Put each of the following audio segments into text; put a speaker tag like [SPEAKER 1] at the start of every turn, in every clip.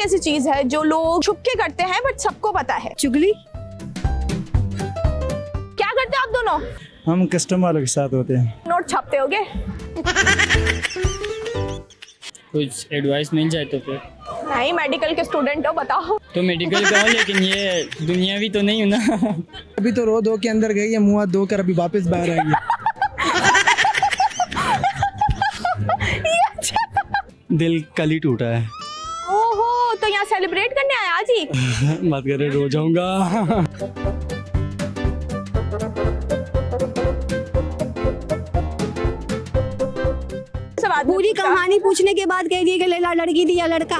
[SPEAKER 1] ऐसी चीज है जो लोग छुप के करते हैं बट सबको पता है?
[SPEAKER 2] चुगली।
[SPEAKER 1] क्या करते हो आप दोनों?
[SPEAKER 3] हम कस्टमर वालों के साथ होते हैं।
[SPEAKER 1] नोट छापते होगे?
[SPEAKER 4] कुछ एडवाइस मिल जाए तो फिर।
[SPEAKER 1] नहीं, मेडिकल के स्टूडेंट हो, बताओ।
[SPEAKER 4] तो मेडिकल का हो, लेकिन ये दुनियावी तो नहीं हूँ ना।
[SPEAKER 3] अभी तो रो धो के अंदर गई है, मुँह हाथ धो कर अभी वापस बाहर आई है। दिल कल ही टूटा है।
[SPEAKER 1] ओहो, तो यहाँ सेलिब्रेट करने आए आज ही?
[SPEAKER 3] मत करे, रो जाऊंगा।
[SPEAKER 2] पूरी कहानी पूछने के बाद कह दिए कि लड़की थी या लड़का।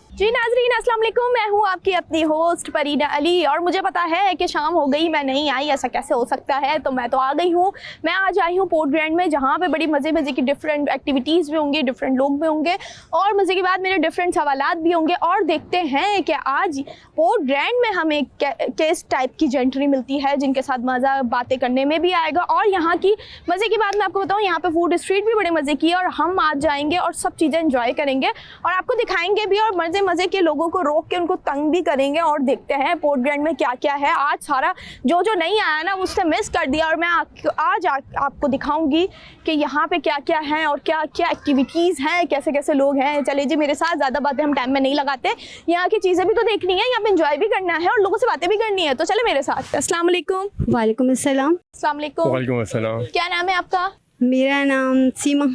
[SPEAKER 1] जी नाजरीन, अस्सलाम वालेकुम। मैं हूँ आपकी अपनी होस्ट परीना अली और मुझे पता है कि शाम हो गई, मैं नहीं आई, ऐसा कैसे हो सकता है। तो मैं तो आ गई हूँ। मैं आज आई हूँ पोर्ट ग्रैंड में, जहाँ पे बड़ी मज़े की डिफरेंट एक्टिविटीज़ भी होंगी, डिफरेंट लोग भी होंगे और मज़े के बाद मेरे डिफरेंट सवालात भी होंगे। और देखते हैं कि आज पोर्ट ग्रैंड में हमें किस टाइप की जेंट्री मिलती है जिनके साथ मज़ा बातें करने में भी आएगा। और यहाँ की मज़े की बात मैं आपको बताऊँ, यहाँ पर फूड स्ट्रीट भी बड़े मज़े की है और हम आज जाएंगे और सब चीज़ें इंजॉय करेंगे और आपको दिखाएंगे भी और मज़े के लोगों को रोक के उनको तंग भी करेंगे। और देखते हैं पोर्ट ग्रैंड में क्या क्या है। आज सारा जो नहीं आया ना उसने मिस कर दिया और मैं आज आपको दिखाऊंगी कि यहाँ पे क्या क्या है और क्या क्या एक्टिविटीज़ हैं, कैसे कैसे लोग हैं। चले जी मेरे साथ, ज़्यादा बातें हम टाइम में नहीं लगाते, यहाँ की चीज़ें भी तो देखनी है, यहाँ पे एंजॉय भी करना है और लोगों से बातें भी करनी है। तो चले मेरे साथ। अस्सलाम वालेकुम।
[SPEAKER 2] वालेकुम अस्सलाम।
[SPEAKER 1] अस्सलाम वालेकुम।
[SPEAKER 5] वालेकुम अस्सलाम।
[SPEAKER 1] क्या नाम है आपका?
[SPEAKER 2] मेरा नाम सीमा।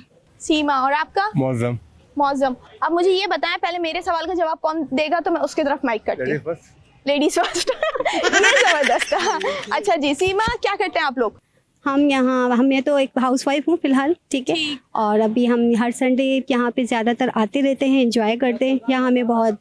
[SPEAKER 1] सीमा। और आपका?
[SPEAKER 5] मौज़म।
[SPEAKER 1] मौज़म। अब मुझे ये बताएं, पहले मेरे सवाल का जवाब कौन देगा तो मैं उसकी तरफ माइक करती हूँ। Ladies first. ये जबरदस्त है। अच्छा जी, सीमा क्या करते हैं आप लोग?
[SPEAKER 2] मैं तो एक हाउसवाइफ हूँ फिलहाल, ठीक है। और अभी हम हर संडे यहाँ पे ज़्यादातर आते रहते हैं, एंजॉय करते हैं। यहाँ हमें बहुत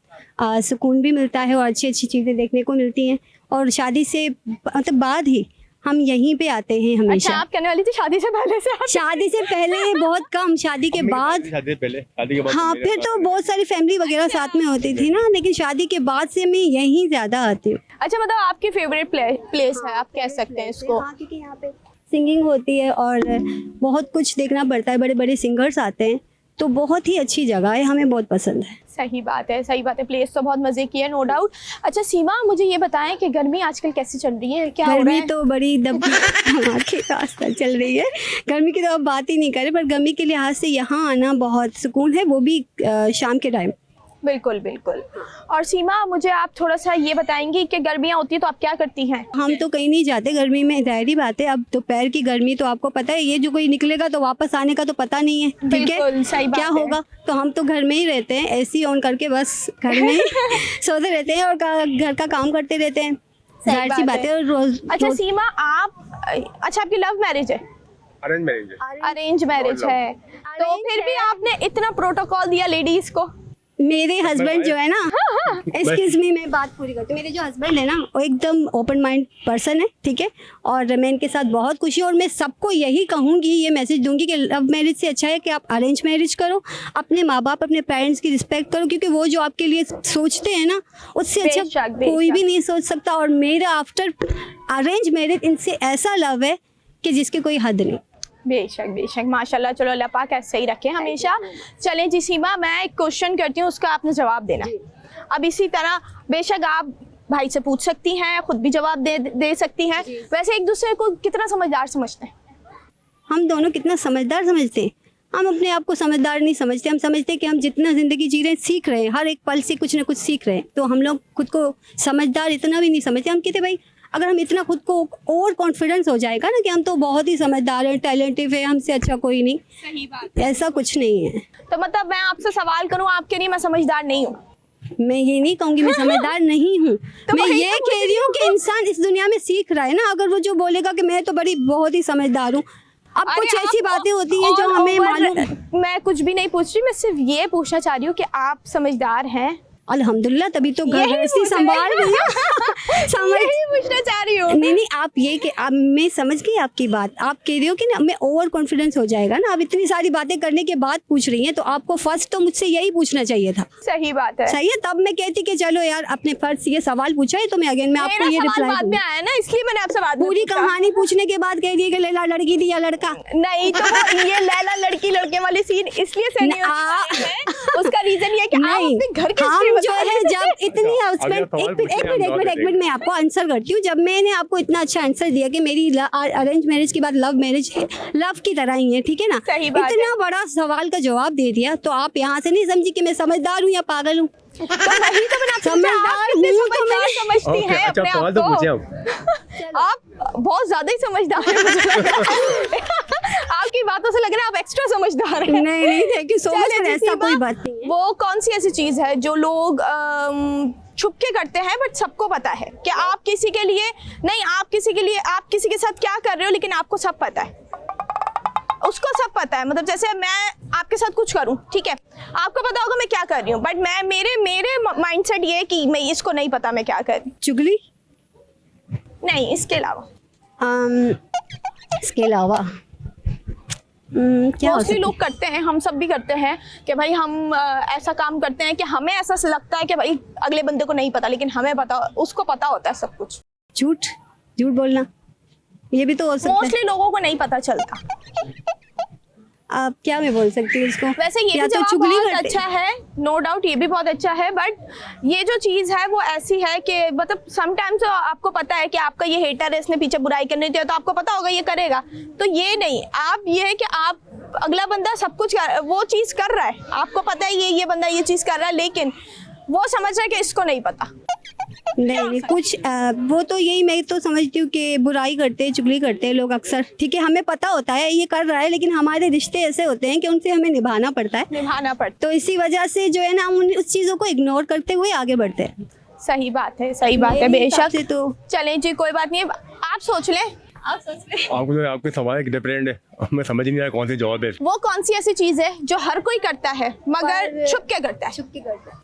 [SPEAKER 2] सुकून भी मिलता है और अच्छी अच्छी चीज़ें देखने को मिलती हैं। और शादी से मतलब बाद ही हम यहीं पे आते हैं हमेशा।
[SPEAKER 1] अच्छा, आप कहने वाली थी शादी से पहले से?
[SPEAKER 2] शादी से पहले बहुत कम, शादी के बाद।
[SPEAKER 5] शादी के बाद
[SPEAKER 2] हाँ, फिर तो बहुत सारी फैमिली वगैरह साथ में होती थी ना, लेकिन शादी के बाद से मैं यहीं ज़्यादा आती हूँ।
[SPEAKER 1] अच्छा, मतलब आपकी फेवरेट प्लेस है, आप कह सकते हैं इसको?
[SPEAKER 2] हाँ, क्योंकि यहाँ पे सिंगिंग होती है और बहुत कुछ देखना पड़ता है, बड़े बड़े सिंगर्स आते हैं, तो बहुत ही अच्छी जगह है, हमें बहुत पसंद है।
[SPEAKER 1] सही बात है, सही बात है। प्लेस तो बहुत मज़े की है, नो डाउट। अच्छा सीमा, मुझे ये बताएं कि गर्मी आजकल कैसी चल रही है? क्या हो रहा है?
[SPEAKER 2] गर्मी तो बड़ी धमाके रास्ता चल रही है। गर्मी की तो अब बात ही नहीं करें, पर गर्मी के लिहाज से यहाँ आना बहुत सुकून है, वो भी शाम के टाइम।
[SPEAKER 1] बिल्कुल बिल्कुल। और सीमा, मुझे आप थोड़ा सा ये बताएंगी कि गर्मियाँ होती है तो आप क्या करती हैं?
[SPEAKER 2] हम तो कहीं नहीं जाते गर्मी में, जाहिर बात है। अब दोपहर की गर्मी तो आपको पता है, ये जो कोई निकलेगा तो वापस आने का तो पता नहीं है, ठीक है,
[SPEAKER 1] सही बात
[SPEAKER 2] क्या होगा। तो हम तो घर में ही रहते हैं, एसी ऑन करके बस घर में सोते रहते हैं और घर का काम करते रहते हैं, जाहिर सी बात है। और रोज।
[SPEAKER 1] अच्छा सीमा, अच्छा आपकी लव मैरिज है?
[SPEAKER 5] अरेंज मैरिज है।
[SPEAKER 1] अरेंज मैरिज है, तो फिर भी आपने इतना प्रोटोकॉल दिया लेडीज को।
[SPEAKER 2] मेरे हस्बैंड जो है ना, एक्सक्यूज मी, मैं बात पूरी करती हूँ। मेरे जो हस्बैंड है ना, वो एकदम ओपन माइंड पर्सन है, ठीक है। और मैं इनके साथ बहुत खुशी हूँ और मैं सबको यही कहूँगी, ये मैसेज दूंगी कि लव मैरिज से अच्छा है कि आप अरेंज मैरिज करो, अपने माँ बाप अपने पेरेंट्स की रिस्पेक्ट करो, क्योंकि वो जो आपके लिए सोचते हैं ना, उससे अच्छा कोई भी नहीं सोच सकता। और मेरा आफ्टर अरेंज मैरिज इनसे ऐसा लव है कि जिसकी कोई हद नहीं।
[SPEAKER 1] बेशक बेशक, माशाल्लाह। चलो अल्लाह पाक ऐसे ही रखे हमेशा। चलें जी सीमा, मैं एक क्वेश्चन करती हूँ, उसका आपने जवाब देना। अब इसी तरह बेशक आप भाई से पूछ सकती हैं, खुद भी जवाब दे सकती हैं। वैसे एक दूसरे को कितना समझदार समझते हैं?
[SPEAKER 2] हम दोनों कितना समझदार समझते हैं? हम अपने आप को समझदार नहीं समझते। हम समझते हैं कि हम जितना ज़िंदगी जी रहे हैं, सीख रहे हैं, हर एक पल से कुछ ना कुछ सीख रहे हैं। तो हम लोग खुद को समझदार इतना भी नहीं समझते। हम कहते भाई, अगर हम इतना खुद को ओवर कॉन्फिडेंस हो जाएगा ना कि हम तो बहुत ही समझदार हैं, टैलेंटिव है, हमसे अच्छा कोई नहीं।
[SPEAKER 1] सही बात।
[SPEAKER 2] ऐसा कुछ नहीं है।
[SPEAKER 1] तो मतलब मैं आपसे सवाल करूँ, आपके लिए मैं समझदार नहीं हूँ?
[SPEAKER 2] मैं ये नहीं कहूँगी मैं समझदार नहीं हूँ।
[SPEAKER 1] तो
[SPEAKER 2] मैं ये कह रही हूँ कि इंसान इस दुनिया में सीख रहा है ना। अगर वो जो बोलेगा कि मैं तो बहुत ही समझदार हूँ, अब कुछ ऐसी बातें होती हैं जो हमें मालूम।
[SPEAKER 1] मैं कुछ भी नहीं पूछ रही, मैं सिर्फ ये पूछना चाह रही हूँ कि आप समझदार हैं?
[SPEAKER 2] अल्हम्दुलिल्लाह, तभी तो घर
[SPEAKER 1] यही
[SPEAKER 2] गृहस्थी
[SPEAKER 1] पूछ
[SPEAKER 2] संभाल
[SPEAKER 1] रही
[SPEAKER 2] रही हूँ। समझ
[SPEAKER 1] यही पूछना चाह रही हूँ।
[SPEAKER 2] नहीं, आप ये कि अब मैं समझ गई आपकी बात। आप कह रही हो कि ना मैं ओवर कॉन्फिडेंस हो जाएगा ना, आप इतनी सारी बातें करने के बाद पूछ रही हैं, तो आपको फर्स्ट तो मुझसे यही पूछना चाहिए था।
[SPEAKER 1] सही बात है।
[SPEAKER 2] सही है, तब मैं कहती कि चलो यार अपने फर्ज से ये सवाल पूछा है तो मैं अगेन मैं आपको
[SPEAKER 1] मेरा
[SPEAKER 2] ये
[SPEAKER 1] सवाल
[SPEAKER 2] रिप्लाई
[SPEAKER 1] बाद में आया ना, इसलिए मैंने आपसे बाद में
[SPEAKER 2] पूरी
[SPEAKER 1] पूछा।
[SPEAKER 2] कहानी पूछने के बाद कह दिए कि लैला लड़की थी या लड़का।
[SPEAKER 1] नहीं तो वो ये लैला लड़की लड़के वाले सीन इसलिए से नहीं होते हैं, उसका रीजन ये है कि आप
[SPEAKER 2] नहीं,
[SPEAKER 1] अपने घर की
[SPEAKER 2] हम
[SPEAKER 1] हिस्ट्री
[SPEAKER 2] जो
[SPEAKER 1] बता
[SPEAKER 2] है
[SPEAKER 1] रहे
[SPEAKER 2] जब इतनी हस्बैंड
[SPEAKER 5] अगला सवाल
[SPEAKER 2] एक मिनट मैं आपको आंसर करती हूँ। जब मैंने आपको इतना अच्छा आंसर दिया कि मेरी अरेंज मैरिज के बाद लव मैरिज है, लव की तरह ही है, ठीक है ना,
[SPEAKER 1] सही बात
[SPEAKER 2] इतना बड़ा सवाल का जवाब दे दिया, तो आप यहाँ से नहीं समझी कि मैं समझदार हूँ या पागल हूँ।
[SPEAKER 1] तो वही तो मैंने आपसे पूछा, आप
[SPEAKER 2] समझदार
[SPEAKER 1] कितने
[SPEAKER 2] हूँ तो
[SPEAKER 1] समझदार समझती
[SPEAKER 5] ओके,
[SPEAKER 1] हैं
[SPEAKER 5] अच्छा
[SPEAKER 1] अपने
[SPEAKER 5] सवाल
[SPEAKER 1] आप
[SPEAKER 5] तो पूछे
[SPEAKER 1] को।
[SPEAKER 5] आप।
[SPEAKER 1] आप बहुत ज्यादा ही समझदार हैं, मुझे लग रहा है। आपकी बातों से लग रहा है आप एक्स्ट्रा समझदार हैं।
[SPEAKER 2] नहीं, थैंक यू सो मच,
[SPEAKER 1] चलिए,
[SPEAKER 2] ऐसा
[SPEAKER 1] सीमा,
[SPEAKER 2] कोई बात नहीं है।
[SPEAKER 1] वो कौन सी ऐसी चीज है जो लोग छुप के करते हैं बट सबको पता है कि आप किसी के लिए नहीं, आप किसी के साथ क्या कर रहे हो, लेकिन आपको सब पता है, उसको सब पता है। मतलब जैसे मैं आपके साथ कुछ करूं, ठीक है, आपको पता होगा मैं क्या कर रही हूँ, बट मैं मेरे माइंडसेट ये है कि मैं इसको नहीं पता मैं क्या कर रही
[SPEAKER 2] चुगली
[SPEAKER 1] हूँ। नहीं, इसके अलावा
[SPEAKER 2] इसके अलावा क्या हो
[SPEAKER 1] मोस्टली
[SPEAKER 2] सकता
[SPEAKER 1] लोग करते हैं, हम सब भी करते हैं कि भाई हम ऐसा काम करते हैं कि हमें ऐसा लगता है कि भाई अगले बंदे को नहीं पता, लेकिन हमें पता, उसको पता होता है सब कुछ।
[SPEAKER 2] झूठ बोलना, ये भी तो हो सकता है।
[SPEAKER 1] मोस्टली लोगों को नहीं पता चलता।
[SPEAKER 2] आप क्या मैं बोल सकती हूँ इसको?
[SPEAKER 1] वैसे ये
[SPEAKER 2] या
[SPEAKER 1] भी
[SPEAKER 2] तो
[SPEAKER 1] जवाब
[SPEAKER 2] चुगली
[SPEAKER 1] बहुत
[SPEAKER 2] करते
[SPEAKER 1] अच्छा है, नो डाउट ये भी बहुत अच्छा है, बट ये जो चीज़ है वो ऐसी है कि मतलब समटाइम्स आपको पता है कि आपका ये हेटर है, इसने पीछे बुराई करनी थी, तो आपको पता होगा ये करेगा, तो ये नहीं, आप ये है कि आप अगला बंदा सब कुछ वो चीज़ कर रहा है, आपको पता है ये बंदा ये चीज़ कर रहा है, लेकिन वो समझ रहा है कि इसको नहीं पता।
[SPEAKER 2] नहीं कुछ वो तो यही मैं तो समझती हूँ कि बुराई करते हैं, चुगली करते हैं लोग अक्सर, ठीक है, हमें पता होता है ये कर रहा है, लेकिन हमारे रिश्ते ऐसे होते हैं कि उनसे हमें निभाना पड़ता है,
[SPEAKER 1] निभाना पड़ता।
[SPEAKER 2] तो इसी वजह से जो है ना हम उस चीज़ों को इग्नोर करते हुए आगे बढ़ते हैं।
[SPEAKER 1] सही बात है, सही बात है,
[SPEAKER 2] मेरे हिसाब
[SPEAKER 1] बेशक।
[SPEAKER 2] से तो
[SPEAKER 1] चलें जी, कोई बात नहीं, आप सोच लें, आप सोच लें।
[SPEAKER 5] आपको जो आपके सवाल डिफरेंट है, मैं समझ ही नहीं आया कौन सी जवाब है।
[SPEAKER 1] वो कौन सी ऐसी चीज़ है जो हर कोई करता है मगर छुप के करता है?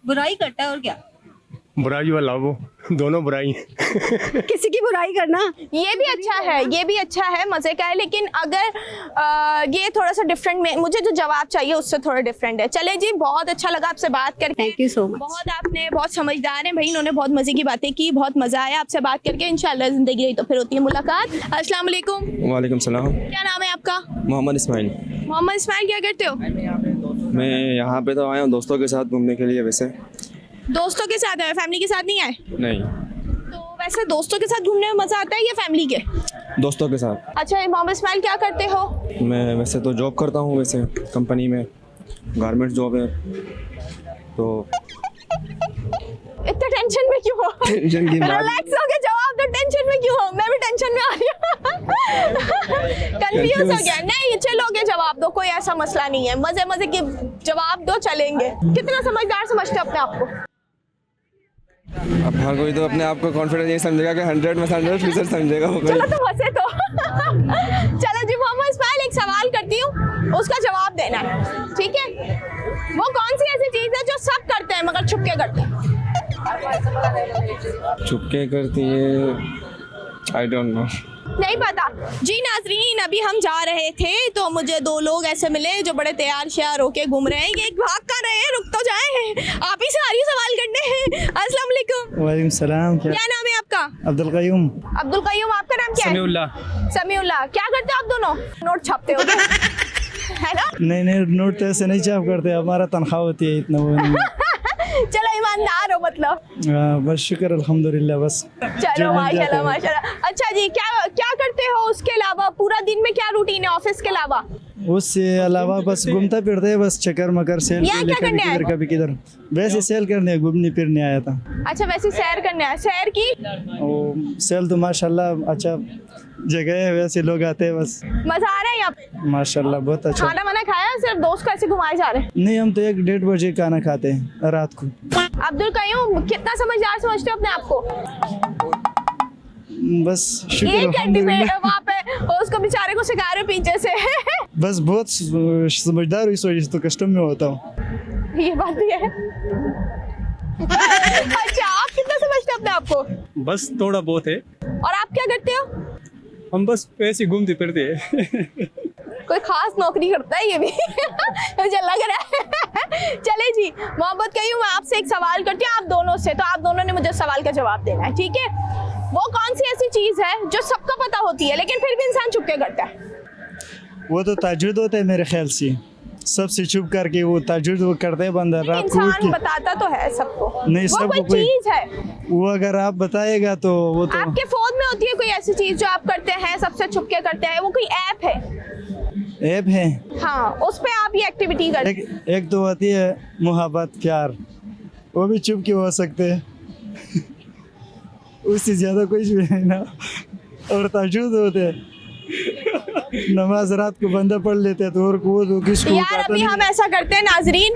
[SPEAKER 2] बुराई करता है और क्या,
[SPEAKER 5] बुराई और लव दोनों बुराई हैं।
[SPEAKER 2] किसी की बुराई करना।
[SPEAKER 1] ये भी अच्छा है, ये भी अच्छा है, मज़े का है, लेकिन अगर ये थोड़ा सा डिफरेंट में, मुझे जो जवाब चाहिए उससे थोड़ा डिफरेंट है। चले जी, बहुत अच्छा लगा आपसे बात करके।
[SPEAKER 2] Thank you so much.
[SPEAKER 1] बहुत समझदार हैं भाई, इन्होंने बहुत मज़े की बातें की, बहुत मज़ा आया आपसे बात करके। इंशाल्लाह ज़िंदगी रही तो फिर होती है मुलाकात। अस्सलाम वालेकुम।
[SPEAKER 6] वालेकुम सलाम।
[SPEAKER 1] क्या नाम है आपका?
[SPEAKER 6] मोहम्मद इस्माइल।
[SPEAKER 1] मोहम्मद इस्माइल, क्या करते हो?
[SPEAKER 6] मैं यहाँ पे तो आया हूँ दोस्तों के साथ घूमने के लिए। वैसे
[SPEAKER 1] दोस्तों के साथ आए, फैमिली के साथ नहीं आए?
[SPEAKER 6] नहीं,
[SPEAKER 1] तो वैसे दोस्तों के साथ घूमने में मज़ा आता है या फैमिली के?
[SPEAKER 6] दोस्तों के साथ।
[SPEAKER 1] अच्छा, मोहम्मद इस्माइल क्या करते हो?
[SPEAKER 6] मैं वैसे तो जॉब करता हूँ, वैसे कंपनी में गारमेंट्स जॉब है। तो
[SPEAKER 1] इतना टेंशन में क्यों हो?
[SPEAKER 6] टेंशन की बात
[SPEAKER 1] रिलैक्स होके जवाब दो, टेंशन में क्यों हो? मैं भी टेंशन में आ रही हूँ। कंफ्यूज हो गया। नहीं, चिल होके जवाब दो, कोई ऐसा मसला नहीं है, मजे मजे की जवाब दो, चलेंगे। कितना समझदार समझते हो अपने आप को?
[SPEAKER 6] अब हर कोई तो अपने आप को कॉन्फिडेंस ये समझेगा कि 100 में 100% समझेगा वो कोई।
[SPEAKER 1] चलो तो हंसे तो। चलो जी, मोहम्मद इस्माइल एक सवाल करती हूँ, उसका जवाब देना है, ठीक है? वो कौन सी ऐसी चीज़ है जो सब करते हैं मगर छुप के करते हैं?
[SPEAKER 6] चुपके करती है, आई डोंट नो।
[SPEAKER 1] नहीं पता जी। नाजरीन, अभी हम जा रहे थे तो मुझे दो लोग ऐसे मिले जो बड़े तैयार श्यार होके घूम रहे हैं। ये भाग कर रहे हैं, रुक तो जाए, आप ही से आ रही सवाल करने हैं। अस्सलाम वालेकुम।
[SPEAKER 3] वालेकुम सलाम।
[SPEAKER 1] क्या नाम है आपका?
[SPEAKER 3] अब्दुल कयूम।
[SPEAKER 1] अब्दुल कयूम, आपका नाम क्या है?
[SPEAKER 4] समीउल्लाह।
[SPEAKER 1] समीउल्लाह। क्या करते हो आप दोनों? नोट छापते हो क्या? है ना?
[SPEAKER 3] नहीं नोट तो ऐसे नहीं छाप करते, हमारा तनख्वाह होती है इतना वो नहीं।
[SPEAKER 1] चलो ईमानदार हो मतलब।
[SPEAKER 3] बस शुक्र अल्हम्दुलिल्लाह, बस
[SPEAKER 1] चलो माशाल्लाह माशाल्लाह। अच्छा जी, क्या करते हो उसके अलावा? पूरा दिन में क्या रूटीन है ऑफिस के अलावा?
[SPEAKER 3] उससे अलावा बस घूमता फिरते हैं, बस चक्कर मकर सेल
[SPEAKER 1] यहाँ
[SPEAKER 3] के लिए,
[SPEAKER 1] क्या
[SPEAKER 3] कभी
[SPEAKER 1] करने आए?
[SPEAKER 3] किधर कभी किधर, वैसे सेल करने घूमने फिरने आया था।
[SPEAKER 1] अच्छा, वैसे सैर करने आया? सैर की
[SPEAKER 3] वो सेल तो माशाल्लाह अच्छा जगह है, वैसे लोग आते हैं, बस
[SPEAKER 1] मजा आ रहा है यहाँ पे?
[SPEAKER 3] माशाल्लाह बहुत अच्छा।
[SPEAKER 1] खाना वाना खाया? सिर्फ दोस्त को ऐसे घुमाए जा रहे हैं?
[SPEAKER 3] नहीं, हम तो 1-1:30 बजे खाना खाते हैं रात को।
[SPEAKER 1] अब्दुल कयूम, कितना समझदार समझते हो अपने आप को?
[SPEAKER 3] बस शुक्र
[SPEAKER 1] एक
[SPEAKER 3] अल्हम्दुलिल्लाह।
[SPEAKER 1] वहाँ पे उसको बेचारे को सिखा रहे पीछे से।
[SPEAKER 3] बस बहुत समझदार हूँ, इस वजह से तो कस्टम में होता हूँ।
[SPEAKER 1] ये बात भी है। अच्छा, आप कितना समझते हैं अपने आप को?
[SPEAKER 7] बस थोड़ा बहुत है,
[SPEAKER 1] और आप क्या करते हो?
[SPEAKER 7] हम बस ऐसे घूमते फिरते हैं।
[SPEAKER 1] कोई खास नौकरी करता है ये भी मुझे लग रहा है। चले जी, मोहब्बत कही हूँ, मैं आपसे एक सवाल करती हूँ, आप दोनों से, तो आप दोनों ने मुझे सवाल का जवाब देना है, ठीक है? वो कौन सी ऐसी चीज है जो सबको पता होती है लेकिन फिर भी इंसान छुप के करता है?
[SPEAKER 3] वो तो ताजुद होता है मेरे ख्याल से, सबसे छुप करके वो ताजुद वो करते हैं बंदा रात को उठ
[SPEAKER 1] इंसान
[SPEAKER 3] के।
[SPEAKER 1] बताता तो है सबको,
[SPEAKER 3] नहीं,
[SPEAKER 1] वो
[SPEAKER 3] सबको
[SPEAKER 1] कोई चीज है।
[SPEAKER 3] वो अगर आप बताएगा तो वो तो
[SPEAKER 1] आपके फोन में होती है कोई ऐसी चीज जो आप करते हैं, सबसे छुप के करते हैं, वो कोई ऐप है?
[SPEAKER 3] ऐप है।
[SPEAKER 1] हाँ, उस पे आप ये एक्टिविटी करते हैं।
[SPEAKER 3] एक तो होती है मोहब्बत प्यार, वो भी चुप के हो सकते हैं। उससे ज्यादा कुछ भी नहीं ना। और ताजुद होते हैं, नमाज रात को बंदा पढ़ लेते हैं, तो और वो तो किसको
[SPEAKER 1] यार
[SPEAKER 3] पता
[SPEAKER 1] अभी
[SPEAKER 3] नहीं।
[SPEAKER 1] हम ऐसा करते हैं नाजरीन,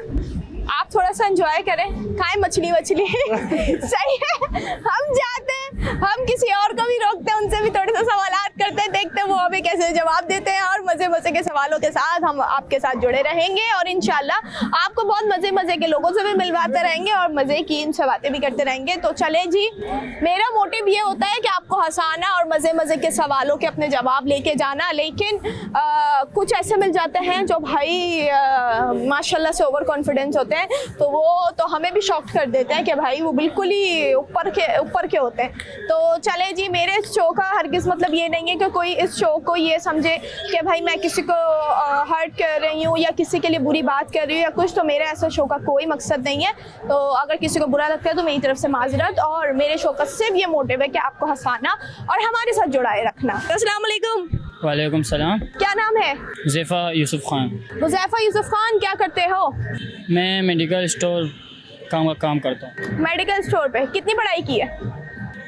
[SPEAKER 1] आप थोड़ा सा एंजॉय करें, खाएं मछली वछली सही है। हम जाते हैं, हम किसी और को भी रोकते हैं, उनसे भी थोड़े से सवालात करते हैं, देखते हैं वो हमें कैसे जवाब देते हैं, और मजे मजे के सवालों के साथ हम आपके साथ जुड़े रहेंगे, और इंशाल्लाह आपको बहुत मजे मजे के लोगों से भी मिलवाते रहेंगे और मजे की इनसे बातें भी करते रहेंगे। तो चले जी, मेरा मोटिव ये होता है कि आपको हंसाना और मजे मजे के सवालों के अपने जवाब लेके जाना, लेकिन कुछ ऐसे मिल जाते हैं जो भाई माशाल्लाह से ओवर कॉन्फिडेंस होते हैं, तो वो तो हमें भी शॉक कर देते हैं कि भाई वो बिल्कुल ही ऊपर के होते हैं। तो चले जी, मेरे इस शो का हरगिज़ मतलब ये नहीं है कि कोई इस शो को ये समझे कि भाई मैं किसी को हर्ट कर रही हूँ या किसी के लिए बुरी बात कर रही हूँ या कुछ, तो मेरे ऐसे शो का कोई मकसद नहीं है। तो अगर किसी को बुरा लगता है तो मेरी तरफ से माजरत, और मेरे शो का सिर्फ ये मोटिव है कि आपको हंसाना और हमारे साथ जुड़ाए रखना। अस्सलाम वालेकुम।
[SPEAKER 4] वालेकुम सलाम।
[SPEAKER 1] क्या नाम है?
[SPEAKER 4] हुज़ैफ़ा यूसुफ खान।
[SPEAKER 1] हुज़ैफ़ा यूसुफ खान, क्या करते हो?
[SPEAKER 4] मैं मेडिकल स्टोर का काम करता हूँ।
[SPEAKER 1] मेडिकल स्टोर पे। कितनी पढ़ाई की है?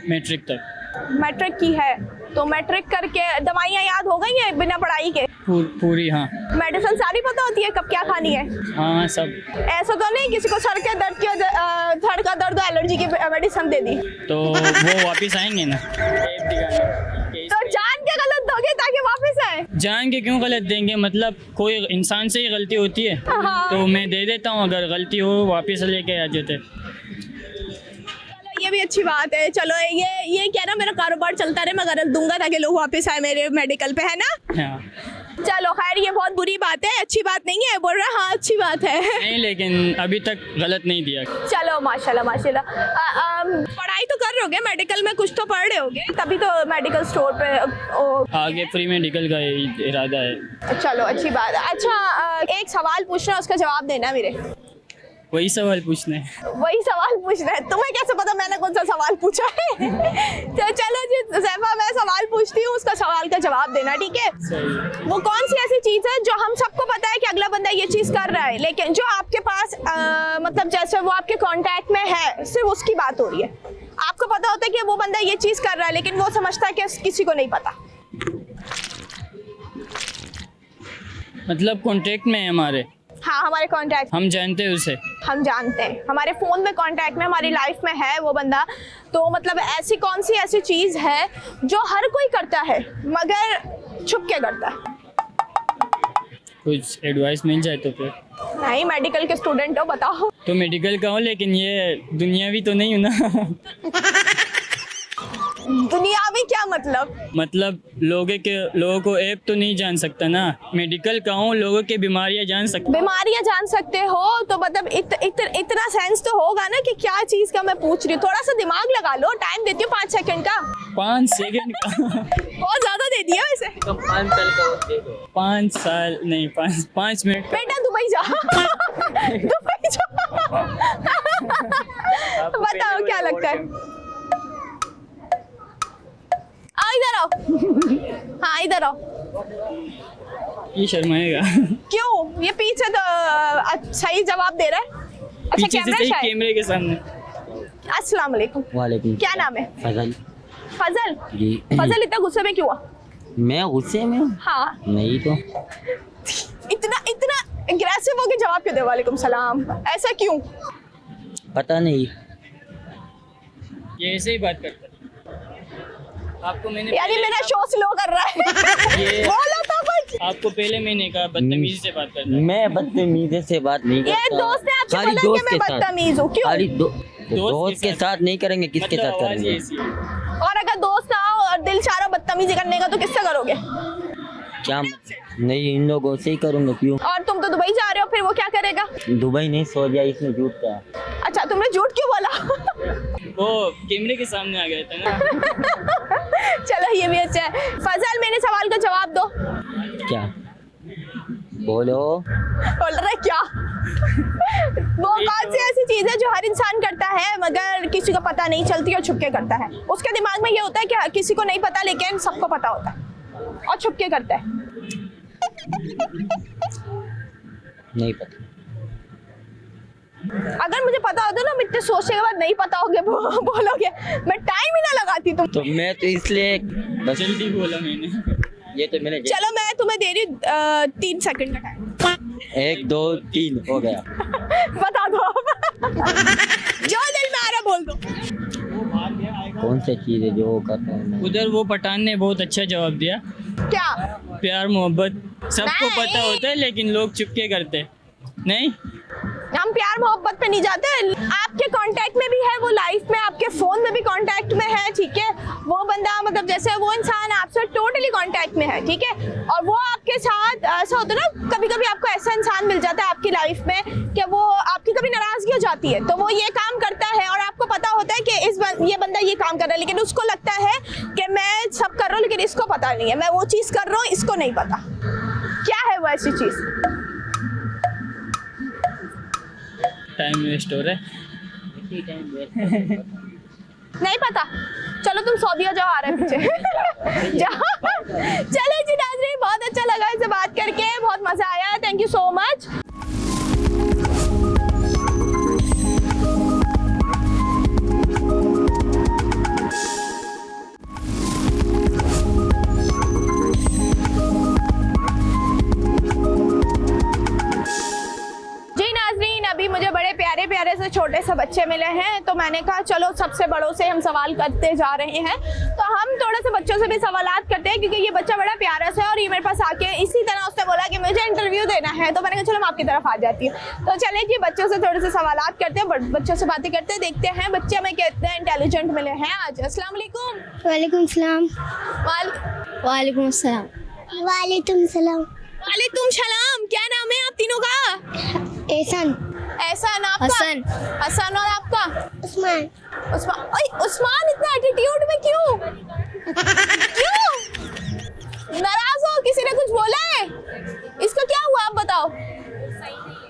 [SPEAKER 4] मैट्रिक तक।
[SPEAKER 1] मैट्रिक की है, तो मैट्रिक करके दवाइयाँ याद हो गई हैं बिना पढ़ाई के?
[SPEAKER 4] पूरी, हाँ।
[SPEAKER 1] मेडिसिन सारी पता होती है कब क्या खानी है?
[SPEAKER 4] हाँ सब।
[SPEAKER 1] ऐसा तो नहीं किसी को सर के दर्द की धड़ का दर्द एलर्जी की मेडिसिन दे दी
[SPEAKER 4] तो वो वापस आएंगे ना ऐप दिखाने।
[SPEAKER 1] तो जान के गलत दोगे ताकि वापस आए?
[SPEAKER 4] जान के क्यों गलत देंगे, मतलब कोई इंसान से ही गलती होती है
[SPEAKER 1] हाँ।
[SPEAKER 4] तो मैं दे देता हूँ, अगर गलती हो वापस लेके आ जाते।
[SPEAKER 1] ये भी अच्छी बात है। चलो ये क्या ना, मेरा कारोबार चलता रहे, मैं गलत दूंगा ताकि लोग वापस आए मेरे मेडिकल पे, है ना?
[SPEAKER 4] हाँ।
[SPEAKER 1] चलो खैर, ये बहुत बुरी बात है, अच्छी बात नहीं है। बोल रहा हाँ अच्छी बात है।
[SPEAKER 4] नहीं, लेकिन अभी तक गलत नहीं दिया।
[SPEAKER 1] चलो माशाल्लाह माशाल्लाह। पढ़ाई तो कर रहे होगे, मेडिकल में कुछ तो पढ़ रहे होगे, तभी तो मेडिकल स्टोर पे
[SPEAKER 4] आगे प्री मेडिकल का इरादा है।
[SPEAKER 1] चलो अच्छी बात है। अच्छा, एक सवाल पूछना, उसका जवाब देना मेरे।
[SPEAKER 4] वही सवाल पूछना है।
[SPEAKER 1] वही सवाल पूछना है? तुम्हें कैसे पता मैंने कौन सा सवाल पूछा है? तो चलो जी ज़ैफ़ा, मैं सवाल पूछती हूँ, उसका सवाल का जवाब देना, ठीक है?
[SPEAKER 4] सही।
[SPEAKER 1] वो कौन सी ऐसी चीज़ है जो हम सबको पता है कि अगला बंदा ये चीज़ कर रहा है, लेकिन जो आपके पास मतलब जैसे वो आपके कांटेक्ट में है, सिर्फ उसकी बात हो रही है, आपको पता होता है कि वो बंदा ये चीज़ कर रहा है, लेकिन वो समझता है कि किसी को नहीं पता।
[SPEAKER 4] मतलब कॉन्ट्रैक्ट में है हमारे।
[SPEAKER 1] हाँ, हमारे कांटेक्ट,
[SPEAKER 4] हम जानते हैं उसे।
[SPEAKER 1] हम जानते हैं, हमारे फ़ोन में कांटेक्ट में, हमारी लाइफ में है वो बंदा। तो मतलब ऐसी कौन सी ऐसी चीज़ है जो हर कोई करता है मगर छुप के करता है?
[SPEAKER 4] कुछ एडवाइस मिल जाए तो फिर।
[SPEAKER 1] नहीं, मेडिकल के स्टूडेंट हो, बताओ।
[SPEAKER 4] तो मेडिकल का हूँ, लेकिन ये दुनियावी तो नहीं हूँ ना।
[SPEAKER 1] दुनियावी क्या मतलब?
[SPEAKER 4] मतलब लोगों को ऐप तो नहीं जान सकता ना। मेडिकल का हूँ, लोगों की बीमारियाँ जान सकता।
[SPEAKER 1] बीमारियां जान सकते हो तो मतलब इतना सेंस तो होगा ना कि क्या चीज का मैं पूछ रही हूँ। थोड़ा सा दिमाग लगा लो, टाइम देती हूँ 5 सेकंड का।
[SPEAKER 4] 5 सेकंड का?
[SPEAKER 1] बहुत ज्यादा दे दिया वैसे।
[SPEAKER 4] तो 5 साल का 5 साल नहीं, 5 मिनट।
[SPEAKER 1] बेटा दुबई जा। दुबई जा। बताओ क्या लगता है? इधर आओ। हाँ इधर आओ।
[SPEAKER 4] ये शर्माएगा।
[SPEAKER 1] क्यों? ये पीछे तो सही जवाब दे रहा है। अच्छा,
[SPEAKER 4] पीछे से
[SPEAKER 1] कैमरा
[SPEAKER 4] सही,
[SPEAKER 1] शायद।
[SPEAKER 4] कैमरे के सामने।
[SPEAKER 1] अस्सलाम वालेकुम।
[SPEAKER 8] वालेकुम।
[SPEAKER 1] क्या नाम है?
[SPEAKER 8] फजल।
[SPEAKER 1] फजल?
[SPEAKER 8] जी।
[SPEAKER 1] फजल इतना गुस्से में क्यों हुआ?
[SPEAKER 8] मैं गुस्से में हूँ?
[SPEAKER 1] हाँ।
[SPEAKER 8] नहीं तो।
[SPEAKER 1] इतना एग्रेसिव होके जवाब क्यों दे? वालेकुम सलाम, ऐसा क्यों?
[SPEAKER 8] पता नहीं।
[SPEAKER 4] ये ऐसे ही बात करता है। आपको मैंने
[SPEAKER 1] यानी मेरा शो स्लो कर रहा है।
[SPEAKER 4] ये-
[SPEAKER 1] बोलो तो कुछ।
[SPEAKER 4] आपको पहले मैंने कहा बदतमीजी से बात करता है।
[SPEAKER 8] मैं बदतमीजी से बात नहीं
[SPEAKER 1] ये
[SPEAKER 8] करता।
[SPEAKER 1] दोस्त ने आपको
[SPEAKER 8] खाली
[SPEAKER 1] बोला कि
[SPEAKER 8] दोस्त
[SPEAKER 1] मैं
[SPEAKER 8] के साथ।
[SPEAKER 1] बदतमीज हूँ, क्यों?
[SPEAKER 8] खाली दोस्त के साथ नहीं करेंगे, किसके साथ करेंगे?
[SPEAKER 1] और अगर दोस्त ना हो और दिल चाह रहा बदतमीजी करने का तो किससे करोगे?
[SPEAKER 8] क्या नहीं, इन लोगों से ही करूँगा। क्यों?
[SPEAKER 1] और तुम तो दुबई जा रहे हो, फिर वो क्या करेगा?
[SPEAKER 8] दुबई नहीं, सो जाए, इसमें झूठ का।
[SPEAKER 1] अच्छा, तुमने झूठ क्यों बोला?
[SPEAKER 4] वो कैमरे के सामने आ गया था ना।
[SPEAKER 1] चलो ये भी अच्छा है। फजल, मेरे सवाल का जवाब दो।
[SPEAKER 8] क्या बोलो?
[SPEAKER 1] बोल रहे क्या? वो कौन सी ऐसी चीज है जो हर इंसान करता है मगर किसी को पता नहीं चलती और छुपके करता है? उसके दिमाग में ये होता है कि किसी को नहीं पता लेकिन सबको पता होता है और छुपके करता है।
[SPEAKER 8] नहीं पता।
[SPEAKER 1] अगर मुझे पता होता ना, मैं इतने सोचने के बाद नहीं पता होगे बोलोगे, मैं टाइम ही ना लगाती तुम।
[SPEAKER 8] तो मैं तो इसलिए बस
[SPEAKER 4] जल्दी बोला मैंने।
[SPEAKER 8] ये तो मैंने
[SPEAKER 1] चलो मैं तुम्हें दे रही हूँ 3 सेकंड का टाइम।
[SPEAKER 8] 1 2 3 हो गया।
[SPEAKER 1] बता दो जो दिल में आ रहा बोल दो।
[SPEAKER 8] कौन सी चीज है जो वो करता है?
[SPEAKER 4] उधर वो पठान ने बहुत अच्छा जवाब दिया।
[SPEAKER 1] क्या?
[SPEAKER 4] प्यार मोहब्बत सबको
[SPEAKER 1] नहीं।
[SPEAKER 4] पता होता है लेकिन लोग चुपके करते नहीं।
[SPEAKER 1] हम प्यार मोहब्बत पे नहीं जाते। आपके कांटेक्ट में भी है वो, लाइफ में आपके फोन में भी कांटेक्ट में है, ठीक है? वो बंदा मतलब जैसे वो इंसान आपसे टोटली कांटेक्ट में है, ठीक है? और वो आपके साथ ऐसा होता है ना, कभी कभी आपको ऐसा इंसान मिल जाता है आपकी लाइफ में कि वो आपकी कभी नाराजगी हो जाती है तो वो ये काम करता है और आपको पता होता है कि ये बंदा ये काम कर रहा है, लेकिन उसको लगता है कि मैं सब कर रहा हूँ लेकिन इसको पता नहीं है, मैं वो चीज़ कर रहा हूँ इसको नहीं पता। क्या है वो ऐसी चीज़?
[SPEAKER 4] टाइम वेस्ट हो रहा है।
[SPEAKER 1] नहीं पता? चलो तुम सऊदीया जाओ, आ रहे हैं पीछे। जाओ। चलो जी नाज़रीन, बहुत अच्छा लगा इससे बात करके, बहुत मजा आया। Thank you so much. अभी मुझे बड़े प्यारे प्यारे से छोटे से बच्चे मिले हैं तो मैंने कहा चलो सबसे बड़ों से हम सवाल करते जा रहे हैं, तो हम थोड़े से बच्चों से भी सवालात करते हैं क्योंकि ये बच्चा बड़ा प्यारा सा है और ये मेरे पास आके इसी तरह उसने बोला कि मुझे इंटरव्यू देना है, तो मैंने कहा चलो मैं आपकी तरफ आ जाती हूँ। तो चले जी बच्चों से थोड़े से सवालात करते हैं, बच्चों से बातें करते हैं, देखते हैं बच्चे हमें कितने इंटेलिजेंट मिले हैं आज। अस्सलाम वालेकुम।
[SPEAKER 2] वालेकुम सलाम।
[SPEAKER 1] वालेकुम
[SPEAKER 2] सलाम।
[SPEAKER 1] वालेकुम सलाम। वालेकुम सलाम। क्या नाम है आप तीनों का?
[SPEAKER 2] एहसान।
[SPEAKER 1] एहसान। आपका?
[SPEAKER 2] हसन।
[SPEAKER 1] हसन। और आपका?
[SPEAKER 2] उस्मान।
[SPEAKER 1] उस्मान। ओए उस्मान, इतना एटीट्यूड में क्यों? क्यों नाराज हो? किसी ने कुछ बोला है? इसको क्या हुआ आप बताओ?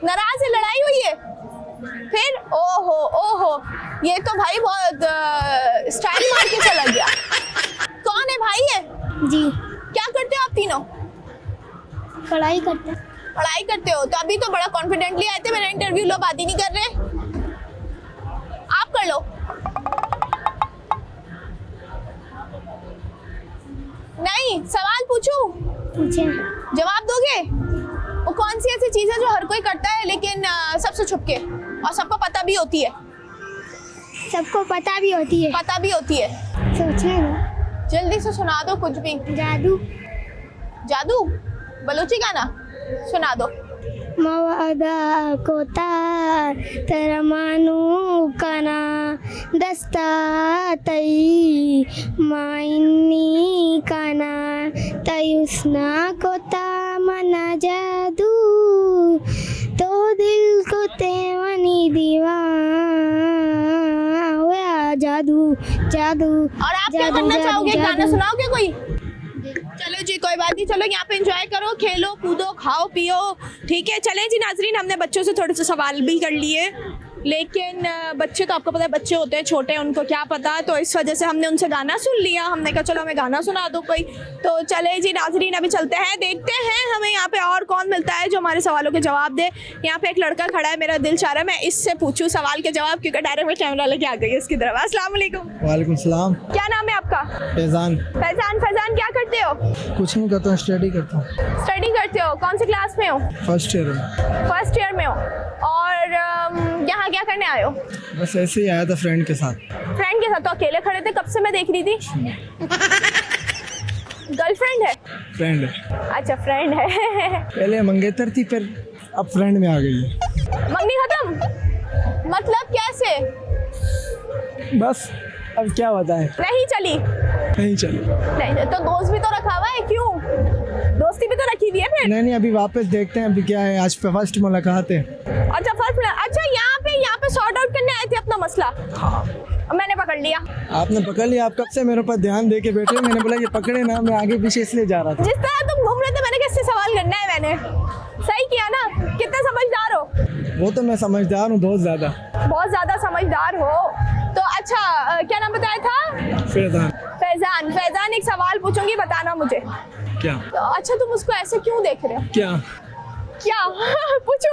[SPEAKER 1] नाराज है, लड़ाई हुई है? फिर ओहो ओहो, ये तो भाई बहुत स्टाइल मार के चला गया। कौन है भाई है?
[SPEAKER 2] जी।
[SPEAKER 1] क्या करते हो आप तीनों?
[SPEAKER 2] पढ़ाई करते हैं।
[SPEAKER 1] पढ़ाई करते हो? तो अभी तो बड़ा कॉन्फिडेंटली आए थे, मेरा इंटरव्यू लो, बात ही नहीं कर रहे। आप कर लो। नहीं, सवाल पूछूं?
[SPEAKER 2] पूछे।
[SPEAKER 1] जवाब दोगे? वो कौन सी ऐसी चीज है जो हर कोई करता है लेकिन सबसे छुपके और सबको पता भी होती है?
[SPEAKER 2] सबको पता भी होती है।
[SPEAKER 1] पता भी होती है।
[SPEAKER 2] सोचने दो।
[SPEAKER 1] जल्दी से सुना दो कुछ भी।
[SPEAKER 2] जादू।
[SPEAKER 1] जादू? बलूची गाना सुना दो।
[SPEAKER 2] मवादा कोता तरमानु कना दस्ता तई माइनी कना तयुस्ना कोता मना जादू तो दिल को तेवनी दीवा जादू जादू।
[SPEAKER 1] और आप क्या करना चाहोगे? गाना सुनाओगे कोई? चलो जी कोई बात नहीं, चलो यहाँ पे एंजॉय करो, खेलो कूदो, खाओ पियो, ठीक है? चलें जी नाजरीन, हमने बच्चों से थोड़े से सवाल भी कर लिए लेकिन बच्चे तो आपको पता है बच्चे होते हैं छोटे, उनको क्या पता, तो इस वजह से हमने उनसे गाना सुन लिया। हमने कहा चलो हमें गाना सुना दो कोई। तो चले जी नाजरीन, अभी चलते हैं, देखते हैं हमें यहाँ पे और कौन मिलता है जो हमारे सवालों के जवाब दे। यहाँ पे एक लड़का खड़ा है, मेरा दिल चाह रहा है मैं इससे पूछूं सवाल के जवाब, क्योंकि डायरेक्ट में कैमरा लेके आ गई इसकी तरफ। अस्सलाम वालेकुम।
[SPEAKER 3] वालेकुम सलाम।
[SPEAKER 1] क्या नाम है आपका?
[SPEAKER 3] फैजान।
[SPEAKER 1] फैजान। फैजान क्या करते हो?
[SPEAKER 3] कुछ नहीं करता हूँ, स्टडी करता हूँ।
[SPEAKER 1] स्टडी करते हो? कौन सी क्लास में हो?
[SPEAKER 3] फर्स्ट ईयर में।
[SPEAKER 1] फर्स्ट ईयर में हो। और यहाँ क्या करने आए हो?
[SPEAKER 3] बस ऐसे ही आया था फ्रेंड के साथ।
[SPEAKER 1] फ्रेंड के साथ? तो अकेले खड़े थे, कब से मैं देख रही थी। गर्लफ्रेंड है?
[SPEAKER 3] फ्रेंड है।
[SPEAKER 1] अच्छा फ्रेंड है।
[SPEAKER 3] पहले मंगेतर थी, फिर अब फ्रेंड में आ गई है।
[SPEAKER 1] मंगनी खत्म? मतलब कैसे?
[SPEAKER 3] बस अब क्या बताएं,
[SPEAKER 1] नहीं चली?
[SPEAKER 3] नहीं चली।
[SPEAKER 1] नहीं तो दोस्त भी तो रखा हुआ है, क्यों? दोस्ती भी तो रखी हुई है फिर।
[SPEAKER 3] नहीं अभी वापस देखते हैं अभी क्या है, आज फर्स्ट मुलाकात है।
[SPEAKER 1] अच्छा फर्स्ट, अच्छा यहाँ पे सॉर्ट आउट करने आए थे अपना मसला। हाँ मैंने पकड़ लिया।
[SPEAKER 3] आपने पकड़ लिया, आप कब से मेरे ऊपर ध्यान दे के बैठे, मैंने बोला ये पकड़े ना, मैं आगे पीछे इसलिए जा रहा था।
[SPEAKER 1] जिस तरह तुम घूम रहे थे मैंने किससे सवाल करना है, मैंने सही किया ना? कितने समझदार हो?
[SPEAKER 3] वो तो मैं समझदार हूँ, बहुत ज्यादा।
[SPEAKER 1] बहुत ज्यादा समझदार हो तो। अच्छा क्या नाम बताया था? फैजान। फैजान एक सवाल पूछूंगी, बताना मुझे।
[SPEAKER 3] क्या?
[SPEAKER 1] तो अच्छा तुम उसको ऐसे क्यों देख रहे हो?
[SPEAKER 3] क्या
[SPEAKER 1] पूछो।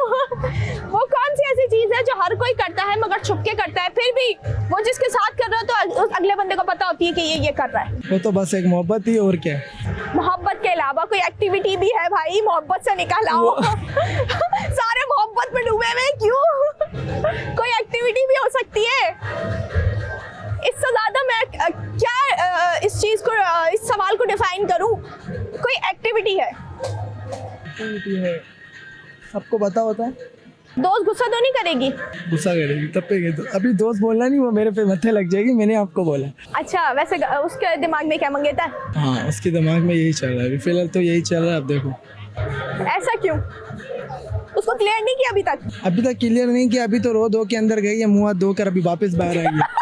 [SPEAKER 1] वो कौन सी ऐसी चीज है जो हर कोई करता है मगर छुप के करता है, फिर भी वो जिसके साथ कर रहा हो तो अगले बंदे को पता होती है कि ये कर रहा है?
[SPEAKER 3] वो तो बस एक मोहब्बत ही, और क्या है?
[SPEAKER 1] मोहब्बत के अलावा कोई एक्टिविटी भी है भाई, मोहब्बत से निकाला हो। सारे मोहब्बत में डूबे हुए क्यों? कोई एक्टिविटी भी हो सकती है। इससे ज्यादा मैं क्या इस चीज को, इस सवाल को डिफाइन करूं? कोई एक्टिविटी है,
[SPEAKER 3] सबको पता होता है।
[SPEAKER 1] दोस्त गुस्सा तो नहीं करेगी?
[SPEAKER 3] गुस्सा करेगी तब पे, तो अभी दोस्त बोलना नहीं, वो मेरे पे मत्थे लग जाएगी, मैंने आपको बोला।
[SPEAKER 1] अच्छा वैसे उसके दिमाग में क्या मंगेता है?
[SPEAKER 3] हाँ उसके दिमाग में यही चल रहा है अभी फिलहाल, तो यही चल रहा है। अब देखो
[SPEAKER 1] ऐसा क्यों? उसको क्लियर नहीं किया अभी तक?
[SPEAKER 3] अभी तक क्लियर नहीं किया, अभी तो रो धो के अंदर गई है, मुँह हाथ धोकर अभी वापस बाहर आई है।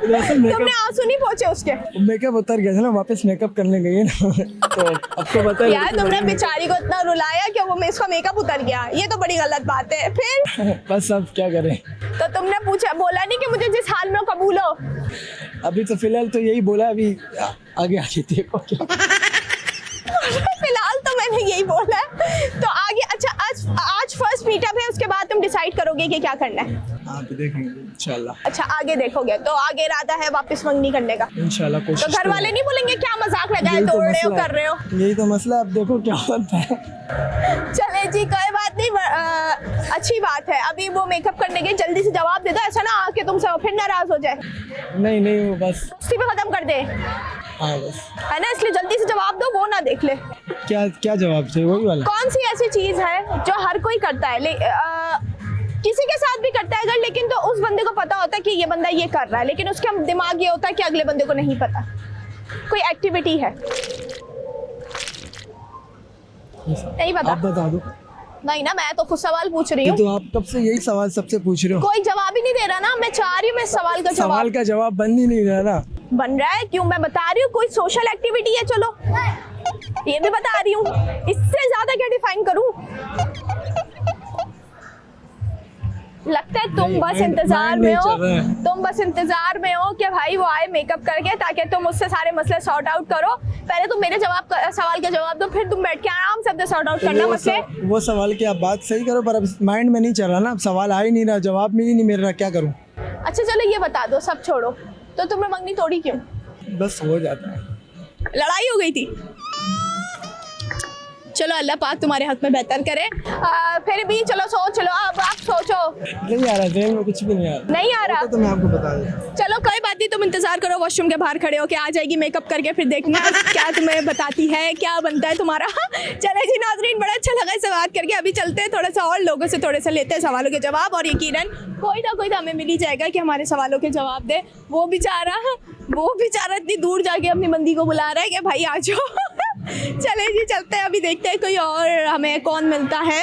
[SPEAKER 1] तुमने आंसू नहीं पहुंचे उसके?
[SPEAKER 3] मेकअप उतर गया था ना, वापस मेकअप करने गई है ना। तो आपको पता है
[SPEAKER 1] यार तुमने बेचारी को इतना रुलाया कि वो इसका मेकअप उतर गया, ये तो बड़ी गलत बात है। फिर
[SPEAKER 3] बस अब क्या करें।
[SPEAKER 1] तो तुमने बोला नहीं कि मुझे जिस हाल में हो कबूल हो?
[SPEAKER 3] अभी तो फिलहाल तो यही बोला, अभी आगे आगे देखो क्या।
[SPEAKER 1] फिलहाल तो मैंने यही बोला है, तो आगे। अच्छा आज फर्स्ट मीटअप है, उसके बाद तुम डिसाइड करोगे कि क्या करना है?
[SPEAKER 3] हाँ तो देखेंगे इंशाल्लाह।
[SPEAKER 1] अच्छा आगे देखोगे, तो आगे इरादा है वापस मंगनी करने का?
[SPEAKER 3] इंशाल्लाह कोशिश।
[SPEAKER 1] तो घर वाले नहीं बोलेंगे क्या मजाक लगाए, तोड़ रहे हो, कर रहे हो?
[SPEAKER 3] यही तो मसला, अब देखो क्या होता है।
[SPEAKER 1] चले जी कोई बात नहीं, अच्छी बात है। अभी वो मेकअप करने के, जल्दी से जवाब दे दो, ऐसा ना आके तुमसे फिर नाराज हो जाए।
[SPEAKER 3] नहीं वो बस
[SPEAKER 1] दोस्ती भी खत्म कर दे,
[SPEAKER 3] हाँ बस
[SPEAKER 1] है ना, इसलिए जल्दी से जवाब दो, वो ना देख ले।
[SPEAKER 3] क्या जवाब चाहिए, वही वाला?
[SPEAKER 1] कौन सी ऐसी चीज है जो हर कोई करता है, किसी के साथ भी करता है अगर, लेकिन तो उस बंदे को पता होता है कि ये बंदा ये कर रहा है, लेकिन उसका दिमाग ये होता है कि अगले बंदे को नहीं पता। कोई एक्टिविटी है? नहीं पता?
[SPEAKER 3] आप बता दो।
[SPEAKER 1] नहीं ना, मैं तो खुद सवाल पूछ रही हूँ।
[SPEAKER 3] तो आप कब से यही सवाल सबसे पूछ रहे हो?
[SPEAKER 1] कोई जवाब ही नहीं दे रहा ना, मैं चाह रही हूँ मैं सवाल का जवाब।
[SPEAKER 3] सवाल का जवाब बन ही नहीं रहा ना।
[SPEAKER 1] बन रहा है क्यों? मैं बता रही हूँ कोई सोशल एक्टिविटी है, चलो ये भी बता रही हूँ, इससे ज्यादा क्या डिफाइन करूँ? लगता है तुम बस इंतजार में हो, तुम बस इंतजार में हो कि भाई वो आए मेकअप करके, ताकि तुम उससे सारे मसले सॉर्ट आउट करो। पहले तुम मेरे सवाल का जवाब दो, फिर तुम बैठ के आराम से अपने सॉर्ट आउट करना मसले।
[SPEAKER 3] वो सवाल की आप बात सही करो, पर अब माइंड में नहीं चल रहा ना, अब सवाल आ ही नहीं रहा, जवाब में ही नहीं मिल रहा, क्या करूँ?
[SPEAKER 1] अच्छा चलो ये बता दो, सब छोड़ो, तो तुमने मंगनी तोड़ी क्यों?
[SPEAKER 3] बस हो जाता है।
[SPEAKER 1] लड़ाई हो गई थी? चलो अल्लाह पाक तुम्हारे हक में बेहतर करे। फिर भी चलो चलो अब आप सोचो।
[SPEAKER 3] नहीं आ रहा ध्यान में, कुछ भी नहीं आ रहा।
[SPEAKER 1] नहीं आ रहा
[SPEAKER 3] तो मैं आपको बता दूं।
[SPEAKER 1] चलो कोई बात नहीं, तुम इंतजार करो, वॉशरूम के बाहर खड़े हो के आ जाएगी मेकअप करके, फिर देखना क्या तुम्हें बताती है, क्या बनता है तुम्हारा। चले जी नाजरीन, बड़ा अच्छा लगा इससे बात करके। अभी चलते हैं थोड़ा सा और लोगों से, थोड़े से लेते हैं सवालों के जवाब, और यकीनन कोई ना कोई तो हमें मिल ही जाएगा कि हमारे सवालों के जवाब दे। वो बेचारा इतनी दूर जाके अपनी बंदी को बुला रहा है कि भाई आ जाओ। चले जी चलते हैं, अभी देखते हैं कोई और हमें कौन मिलता है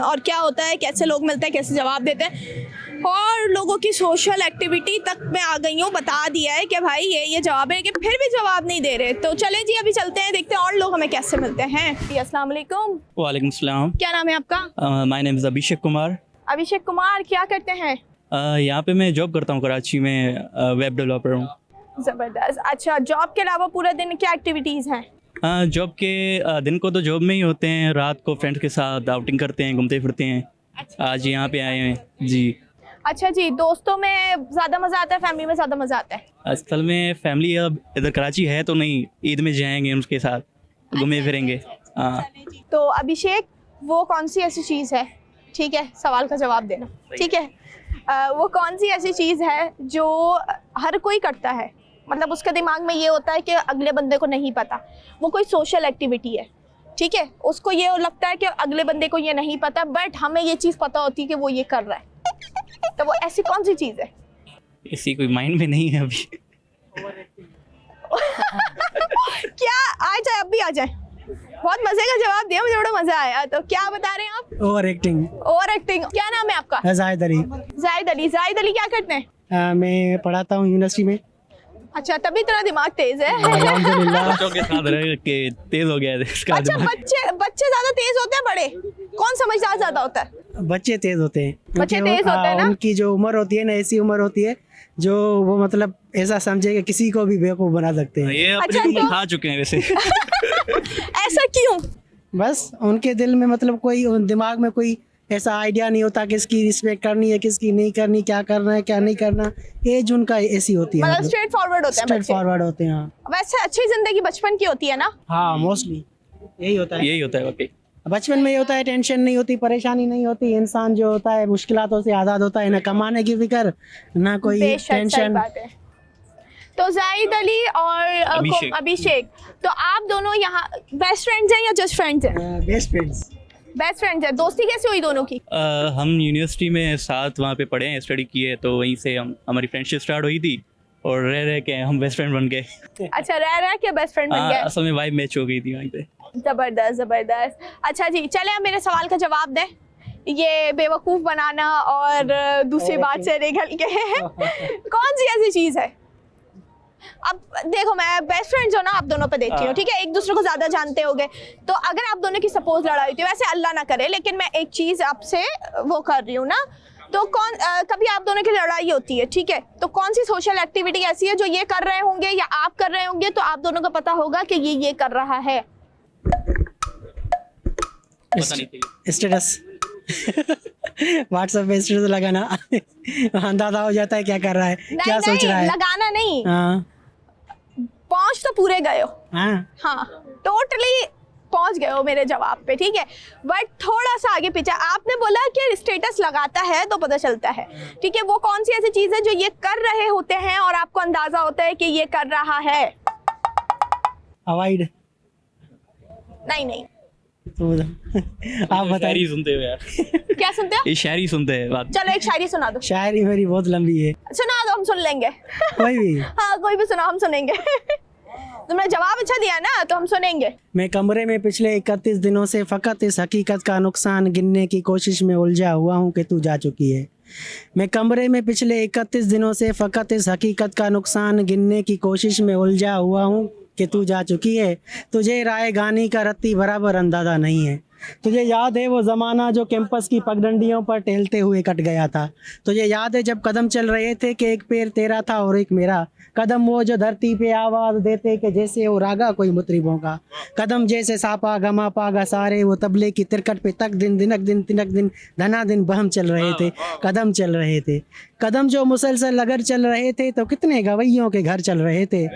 [SPEAKER 1] और क्या होता है, कैसे लोग मिलते हैं, कैसे जवाब देते हैं। और लोगों की सोशल एक्टिविटी तक मैं आ गई हूँ, बता दिया है कि भाई ये जवाब है, कि फिर भी जवाब नहीं दे रहे। तो चले जी अभी चलते हैं, देखते हैं और लोग हमें कैसे मिलते हैं। अस्सलाम वालेकुम।
[SPEAKER 4] वालेकुम सलाम।
[SPEAKER 1] क्या नाम है आपका?
[SPEAKER 4] My name is Abhishek Kumar.
[SPEAKER 1] Abhishek Kumar, क्या करते हैं?
[SPEAKER 4] यहाँ पे मैं जॉब करता हूँ, कराची में वेब डेवलपर हूँ।
[SPEAKER 1] ज़बरदस्त। अच्छा, जॉब के अलावा पूरे दिन क्या एक्टिविटीज़ हैं?
[SPEAKER 4] जॉब के दिन को तो जॉब में ही होते हैं, रात को फ्रेंड्स के साथ आउटिंग करते हैं, घूमते फिरते हैं। आज यहाँ पे आए हैं जी।
[SPEAKER 1] अच्छा जी, दोस्तों में ज़्यादा मज़ा आता है, फैमिली में ज़्यादा मज़ा आता है?
[SPEAKER 4] असल में फैमिली अब इधर कराची है तो नहीं, ईद में जाएंगे उनके साथ, घूमे फिरेंगे। हाँ।
[SPEAKER 1] तो अभिषेक, वो कौन सी ऐसी चीज़ है, ठीक है सवाल का जवाब देना, ठीक है, वो कौन सी ऐसी चीज़ है जो हर कोई करता है, मतलब उसके दिमाग में ये होता है कि अगले बंदे को नहीं पता, वो कोई सोशल एक्टिविटी है, ठीक है, उसको ये लगता है कि अगले बंदे को ये नहीं पता, बट हमें ये चीज़ पता होती है कि वो ये कर रहा है। तो वो ऐसी कौन सी चीज़ है?
[SPEAKER 4] इसी कोई माइंड में नहीं है अभी।
[SPEAKER 1] क्या आ जाए, अब भी आ जाए। बहुत मजे का जवाब दिया, मुझे बड़ा मजा आया। तो क्या बता रहे हैं आप?
[SPEAKER 3] Over acting.
[SPEAKER 1] Over acting. क्या नाम है आपका?
[SPEAKER 3] जाहिद अली।
[SPEAKER 1] जाहिद अली। जाहिद अली क्या करते हैं?
[SPEAKER 3] मैं पढ़ाता हूँ यूनिवर्सिटी में।
[SPEAKER 1] अच्छा, तभी इतना दिमाग तेज है।
[SPEAKER 4] बच्चों के साथ रह के तेज हो गया है इसका
[SPEAKER 1] अच्छा,
[SPEAKER 4] दिमाग।
[SPEAKER 1] बच्चे ज्यादा तेज होते हैं बड़े? कौन समझदार ज्यादा होता है?
[SPEAKER 3] बच्चे तेज होते हैं।
[SPEAKER 1] बच्चे
[SPEAKER 3] क्योंकि
[SPEAKER 1] तेज होते हैं ना?
[SPEAKER 3] उनकी जो उम्र होती है ना, ऐसी उम्र होती है जो वो मतलब ऐसा समझे कि किसी को भी बेवकूफ़ बना सकते हैं।
[SPEAKER 4] ये अपनी
[SPEAKER 1] अच्छा,
[SPEAKER 4] उम्र
[SPEAKER 1] तो-
[SPEAKER 4] खा चुके हैं वैसे।
[SPEAKER 1] ऐसा क्यों?
[SPEAKER 3] बस उनके दिल में मतलब कोई दिमाग में कोई ऐसा आइडिया नहीं होता किसकी रिस्पेक्ट करनी है, किसकी नहीं करनी, क्या करना है क्या नहीं करना। एज उनका ऐसी होती है,
[SPEAKER 1] मतलब स्ट्रेट फॉरवर्ड होते हैं
[SPEAKER 3] स्ट्रेट
[SPEAKER 1] बच्चे।
[SPEAKER 3] फॉरवर्ड होते हैं। हाँ
[SPEAKER 1] वैसे अच्छी जिंदगी बचपन की होती है ना?
[SPEAKER 3] हाँ, मोस्टली यही होता है।
[SPEAKER 4] यही होता है वाकई।
[SPEAKER 3] बचपन में ये होता है, टेंशन नहीं होती, परेशानी नहीं होती, इंसान जो होता है मुश्किलातों से आज़ाद होता है, ना कमाने की फिक्र ना कोई
[SPEAKER 1] बेशक, सही
[SPEAKER 3] टेंशन।
[SPEAKER 1] बात है। तो जाहिद अली और अभिषेक, तो आप दोनों यहाँ बेस्ट फ्रेंड्स हैं या जस्ट फ्रेंड्स हैं?
[SPEAKER 3] Best friends.
[SPEAKER 1] बेस्ट फ्रेंड्स हैं। दोस्ती कैसे हुई दोनों की?
[SPEAKER 4] हम यूनिवर्सिटी में साथ वहाँ पे पढ़े हैं, स्टडी किए, तो वहीं से हमारी फ्रेंडशिप स्टार्ट हुई थी और रह रह के हम बेस्ट फ्रेंड बन गए।
[SPEAKER 1] अच्छा, रह के बेस्ट फ्रेंड बन गए।
[SPEAKER 4] असल में वाइब मैच हो गई थी वहीं पे।
[SPEAKER 1] जबरदस्त जबरदस्त। अच्छा जी, चले अब मेरे सवाल का जवाब दें। ये बेवकूफ़ बनाना और दूसरी बात से निकल के कौन सी ऐसी चीज़ है? अब देखो, मैं बेस्ट फ्रेंड्स हो ना आप दोनों पे देखती हूँ, ठीक है, एक दूसरे को ज्यादा जानते होगे, तो अगर आप दोनों की सपोज लड़ाई होती है, वैसे अल्लाह ना करे, लेकिन मैं एक चीज आपसे वो कर रही हूँ ना, तो कभी आप दोनों की लड़ाई होती है, ठीक है, तो कौन सी सोशल एक्टिविटी ऐसी है जो ये कर रहे होंगे या आप कर रहे होंगे, तो आप दोनों को पता होगा कि ये कर रहा है?
[SPEAKER 4] पता नहीं चाहिए।
[SPEAKER 3] स्टेटस व्हाट्सएप पे स्टेटस लगाना अंदाजा हो जाता है क्या कर रहा है, क्या सोच रहा है।
[SPEAKER 1] लगाना नहीं,
[SPEAKER 3] हाँ
[SPEAKER 1] पहुंच तो पूरे गए हो।
[SPEAKER 3] हाँ
[SPEAKER 1] हाँ, टोटली पहुंच गए हो मेरे जवाब पे, ठीक है, बट थोड़ा सा आगे पीछे आपने बोला कि स्टेटस लगाता है तो पता चलता है, ठीक है, वो कौन सी ऐसी चीज है जो ये कर रहे होते हैं और आपको अंदाजा होता है कि ये कर रहा है?
[SPEAKER 3] अवॉइड।
[SPEAKER 1] नहीं
[SPEAKER 3] तो आप बताइए।
[SPEAKER 4] शायरी सुनते हो यार।
[SPEAKER 1] क्या सुनते हो?
[SPEAKER 4] ये शायरी सुनते हैं बात।
[SPEAKER 1] चलो एक शायरी सुना दो।
[SPEAKER 3] शायरी मेरी बहुत लंबी है।
[SPEAKER 1] सुना दो, हम सुन लेंगे।
[SPEAKER 3] कोई भी।
[SPEAKER 1] हाँ, कोई भी सुना, हम सुनेंगे। तुमने जवाब अच्छा दिया ना, तो हम सुनेंगे।
[SPEAKER 3] मैं कमरे में पिछले 31 दिनों से फकत इस हकीकत का नुकसान गिनने की कोशिश में उलझा हुआ हूँ कि तू जा चुकी है। मैं कमरे में पिछले 31 दिनों से फकत इस हकीकत का नुकसान गिनने की कोशिश में उलझा हुआ हूँ कि तू जा चुकी है। तुझे राय गानी का रत्ती बराबर अंदाज़ा नहीं है। तुझे याद है वो ज़माना जो कैंपस की पगडंडियों पर टहलते हुए कट गया था। तुझे याद है जब कदम चल रहे थे कि एक पैर तेरा था और एक मेरा। कदम वो जो धरती पे आवाज़ देते कि जैसे वो रागा कोई मुतरिबों का। कदम जैसे सापा गमा पागा सारे वो तबले की तिरकट पे तक दिन दिनक दिन तिनक दिन धना दिन बहम चल रहे थे। कदम चल रहे थे, कदम जो मुसलसल अगर चल रहे थे तो कितने गवैयों के घर चल रहे थे।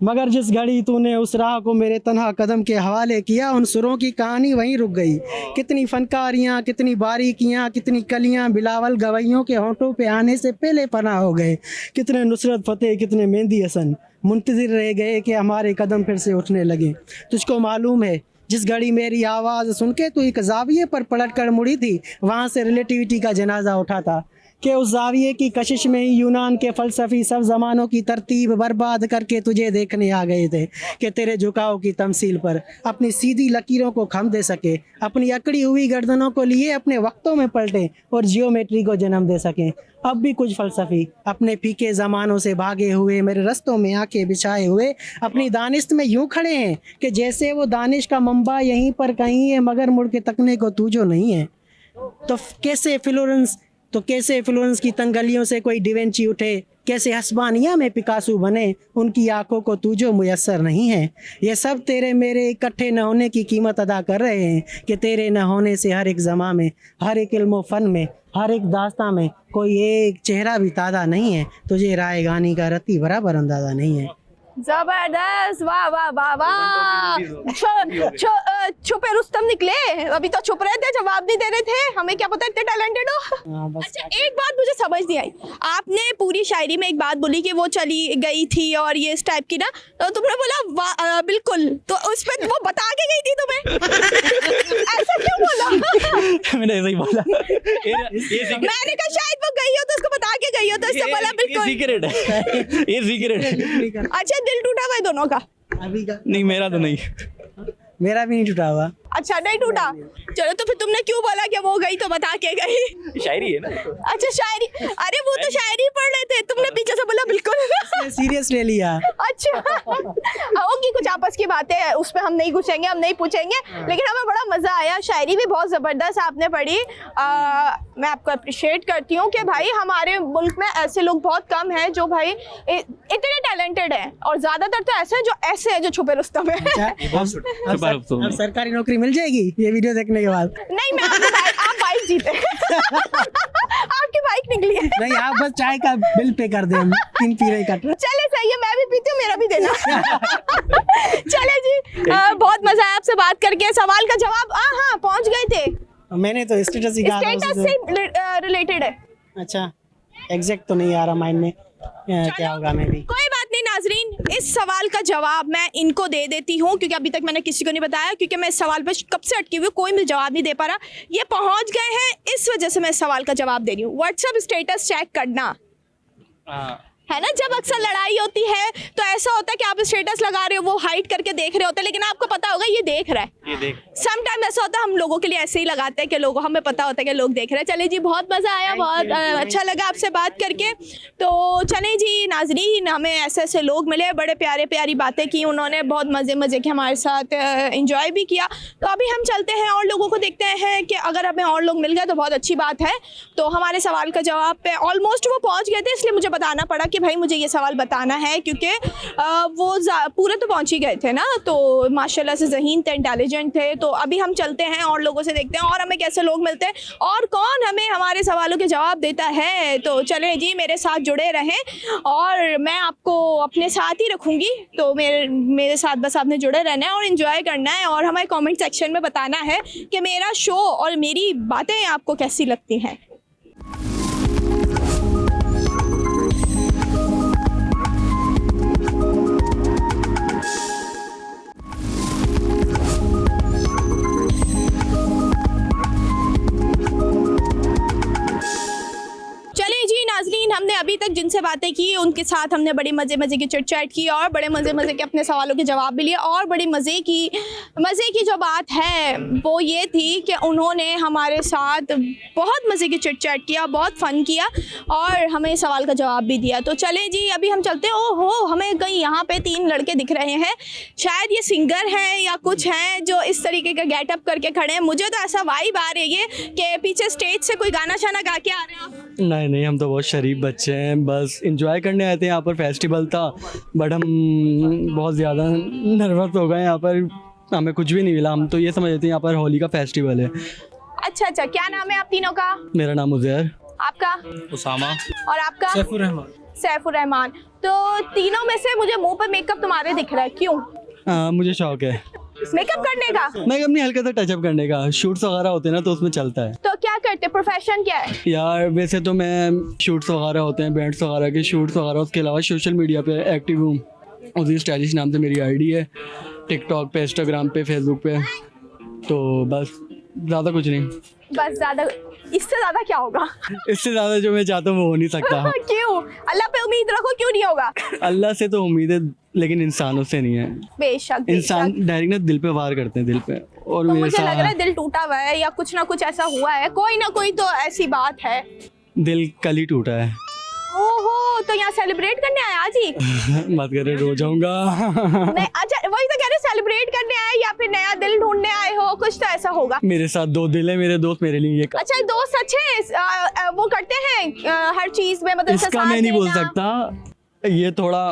[SPEAKER 3] मगर जिस घड़ी तूने उस राह को मेरे तन्हा कदम के हवाले किया, उन सुरों की कहानी वहीं रुक गई। कितनी फनकारियाँ, कितनी बारीकियाँ, कितनी कलियाँ बिलावल गवैयों के होंठों पे आने से पहले पना हो गए। कितने नुसरत फ़तेह, कितने मेहंदी हसन मुंतज़िर रह गए कि हमारे कदम फिर से उठने लगे। तुझको मालूम है जिस घड़ी मेरी आवाज़ सुन के तू एक ज़ाविये पर पलट कर मुड़ी थी, वहाँ से रिलेटिविटी का जनाजा उठा था कि उस ज़ाविये की कशिश में ही यूनान के फ़लसफ़ी सब ज़मानों की तरतीब बर्बाद करके तुझे देखने आ गए थे कि तेरे झुकाव की तमसील पर अपनी सीधी लकीरों को खम दे सके, अपनी अकड़ी हुई गर्दनों को लिए अपने वक्तों में पलटे और जियोमेट्री को जन्म दे सकें। अब भी कुछ फ़लसफ़ी अपने फीके ज़मानों से भागे हुए मेरे रस्तों में आके बिछाए हुए अपनी दानिश में यूँ खड़े हैं कि जैसे वो दानिश का मंबा यहीं पर कहीं है, मगर मुड़ के तकने को तू जो नहीं है। तो कैसे फ्लोरेंस की तंगलियों से कोई डिवेंची उठे, कैसे हस्बानिया में पिकासो बने उनकी आंखों को तू जो मुयस्सर नहीं है। ये सब तेरे मेरे इकट्ठे न होने की कीमत अदा कर रहे हैं कि तेरे न होने से हर एक ज़मा में, हर एक इल्म फ़न में, हर एक दास्तां में कोई एक चेहरा भी ताज़ा नहीं है। तुझे राय गानी का रत्ती बराबर अंदाज़ा नहीं है।
[SPEAKER 1] जबरदस्त, वाह वाह वाह वाह। छुपे रुस्तम निकले, अभी तो छुप रहे थे, जवाब नहीं दे रहे थे, हमें क्या पता इतने टैलेंटेड हो। अच्छा एक बात मुझे समझ नहीं आई, आपने पूरी शायरी में एक बात बोली कि वो चली गई थी और ये इस टाइप की ना, तो तुमने बोला बिल्कुल, तो उस पर वो बता के गई थी तुम्हें, ऐसा क्यों बोला?
[SPEAKER 4] मैंने ऐसा ही बोला।
[SPEAKER 1] मैंने कहा शायद वो गई हो तो उसको बता के गई हो, तो इससे बोला बिल्कुल।
[SPEAKER 4] सीक्रेट है, ये सीक्रेट है।
[SPEAKER 1] अच्छा दिल टूटा हुआ है दोनों का?
[SPEAKER 3] अभी का
[SPEAKER 4] नहीं मेरा तो नहीं।
[SPEAKER 3] मेरा भी नहीं टूटा हुआ।
[SPEAKER 1] अच्छा नहीं टूटा, चलो तो फिर तुमने क्यों बोला कि वो गई तो बता के गई?
[SPEAKER 4] शायरी है ना।
[SPEAKER 1] अच्छा शायरी, अरे वो तो शायरी पढ़ रहे थे, तुमने पीछे से बोला बिल्कुल।
[SPEAKER 3] सीरियस ले लिया।
[SPEAKER 1] अच्छा होगी कुछ आपस की बातें, उस पर हम नहीं घुसेंगे, हम नहीं पूछेंगे, लेकिन हमें बड़ा मजा आया, शायरी भी बहुत जबरदस्त आपने पढ़ी। मैं आपको अप्रिशिएट करती हूँ कि भाई हमारे मुल्क में ऐसे लोग बहुत कम हैं जो भाई इतने टैलेंटेड हैं, और ज्यादातर तो ऐसे हैं जो छुपे रुस्तम है।
[SPEAKER 3] अब सरकारी नौकरी मिल जाएगी ये वीडियो देखने के बाद?
[SPEAKER 1] नहीं मैं आप बाइक जीते। आपकी बाइक निकली है।
[SPEAKER 3] नहीं आप बस चाय का बिल पे कर दे, हम तीन पी रहे कट।
[SPEAKER 1] चले सही है, मैं भी पीती हूँ, मेरा भी देना। चले जी, बहुत मजा आया आपसे बात करके, सवाल का जवाब हाँ पहुँच गए थे।
[SPEAKER 3] मैंने तो स्टेटस ही कहा था।
[SPEAKER 1] स्टेटस से रिलेटेड है।
[SPEAKER 3] अच्छा एग्जैक्ट तो नहीं आ रहा माइंड में, क्या होगा मैं भी।
[SPEAKER 1] कोई बात नहीं नाजरीन, इस सवाल का जवाब मैं इनको दे देती हूँ, क्योंकि अभी तक मैंने किसी को नहीं बताया, क्योंकि मैं इस सवाल पे कब से अटकी हुई हूँ, कोई मुझे जवाब नहीं दे पा रहा। ये पहुँच गए हैं, इस वजह से मैं इस सवाल का जवाब दे रही हूँ। व्हाट्सएप स्टेटस चेक करना है ना, जब अक्सर लड़ाई होती है तो ऐसा होता है कि आप स्टेटस लगा रहे हो, वो हाइड करके देख रहे होते हैं, लेकिन आपको पता होगा ये देख रहा है। सम टाइम ऐसा होता है, हम लोगों के लिए ऐसे ही लगाते हैं कि लोगों, हमें पता होता है कि लोग देख रहे हैं। चले जी, बहुत मज़ा आया, बहुत अच्छा लगा आपसे बात करके। तो चले जी नाजरीन, हमें ऐसे ऐसे लोग मिले, बड़े प्यारे प्यारी बातें की उन्होंने, बहुत मज़े के हमारे साथ इंजॉय भी किया। तो अभी हम चलते हैं और लोगों को देखते हैं कि अगर हमें और लोग मिल गए तो बहुत अच्छी बात है। तो हमारे सवाल का जवाब पे ऑलमोस्ट वो पहुँच गए थे, इसलिए मुझे बताना पड़ा कि भाई मुझे ये सवाल बताना है, क्योंकि वो पूरे तो पहुंच ही गए थे ना, तो माशाल्लाह से ज़हीन थे, इंटेलिजेंट थे। तो अभी हम चलते हैं और लोगों से देखते हैं और हमें कैसे लोग मिलते हैं और कौन हमें हमारे सवालों के जवाब देता है। तो चलें जी, मेरे साथ जुड़े रहें और मैं आपको अपने साथ ही रखूँगी। तो मेरे साथ बस आपने जुड़े रहना है और इन्जॉय करना है, और हमें कमेंट सेक्शन में बताना है कि मेरा शो और मेरी बातें आपको कैसी लगती हैं। नाज़रीन, हमने अभी तक जिनसे बातें की उनके साथ हमने बड़ी मज़े की चिट चैट की और बड़े मज़े के अपने सवालों के जवाब भी लिए, और बड़ी मज़े की जो बात है वो ये थी कि उन्होंने हमारे साथ बहुत मज़े की चिट चैट किया, बहुत फ़न किया और हमें सवाल का जवाब भी दिया। तो चले जी, अभी हम चलते हैं। ओहो, हमें कहीं यहाँ पे 3 लड़के दिख रहे हैं, शायद ये सिंगर हैं या कुछ हैं जो इस तरीके का गेटअप करके खड़े हैं। मुझे तो ऐसा वाइब आ रही है कि पीछे स्टेज से कोई गाना शाना गा के आ रहे हैं आप।
[SPEAKER 7] नहीं, हम तो बहुत शरीफ बच्चे हैं, बस इंजॉय करने आए थे। यहाँ पर फेस्टिवल था, बट हम बहुत ज़्यादा नर्वस हो गए। यहाँ पर हमें कुछ भी नहीं मिला, हम तो ये समझ रहे थे यहाँ पर होली का फेस्टिवल है।
[SPEAKER 1] अच्छा, क्या नाम है आप तीनों का?
[SPEAKER 7] मेरा नाम उज़ैर।
[SPEAKER 1] आपका?
[SPEAKER 4] उसामा।
[SPEAKER 1] और आपका? सैफुर रहमान। तो तीनों में से मुझे मुंह पर मेकअप तुम्हारे दिख रहा है, क्यों?
[SPEAKER 7] मुझे शौक है
[SPEAKER 1] मेकअप करने का।
[SPEAKER 7] मेकअप नहीं, हल्का सा टचअप करने का। शूट्स वगैरह होते हैं ना, तो उसमें चलता है।
[SPEAKER 1] तो क्या करते, प्रोफेशन क्या है?
[SPEAKER 7] यार वैसे तो मैं शूट्स वगैरह होते हैं, बैंड्स वगैरह के शूट्स वगैरह, उसके अलावा सोशल मीडिया पे एक्टिव हूँ। उसी स्टाइलिश नाम से मेरी आईडी है, टिकटॉक पे, इंस्टाग्राम पे, फेसबुक पे। तो बस ज़्यादा कुछ नहीं।
[SPEAKER 1] बस ज़्यादा, इससे ज़्यादा क्या होगा?
[SPEAKER 7] इससे ज़्यादा जो मैं चाहता हूँ वो हो नहीं सकता।
[SPEAKER 1] क्यों? अल्लाह पे उम्मीद रखो, क्यों नहीं होगा?
[SPEAKER 7] अल्लाह से तो उम्मीद है, लेकिन इंसानों से नहीं है।
[SPEAKER 1] बेशक
[SPEAKER 7] इंसान डायरेक्ट ना दिल पे वार करते हैं, दिल पे। और
[SPEAKER 1] तो
[SPEAKER 7] मेरे
[SPEAKER 1] मुझे लग रहा है
[SPEAKER 7] साथ
[SPEAKER 1] दिल टूटा हुआ है या कुछ ना कुछ ऐसा हुआ है, कोई ना कोई तो ऐसी बात है।
[SPEAKER 7] दिल कल ही टूटा है।
[SPEAKER 1] ओहो, तो यहाँ सेलिब्रेट करने आए आज ही?
[SPEAKER 7] मत करे, रो जाऊंगा।
[SPEAKER 1] नहीं, अच्छा वही तो कह रहे, सेलिब्रेट करने आए या फिर नया दिल ढूंढने आए हो, कुछ तो ऐसा होगा।
[SPEAKER 7] मेरे साथ 2 दिल है, मेरे दोस्त मेरे लिए ये।
[SPEAKER 1] अच्छा, दोस्त अच्छे वो करते हैं हर चीज में, मतलब
[SPEAKER 7] इसका मैं नहीं बोल सकता, ये थोड़ा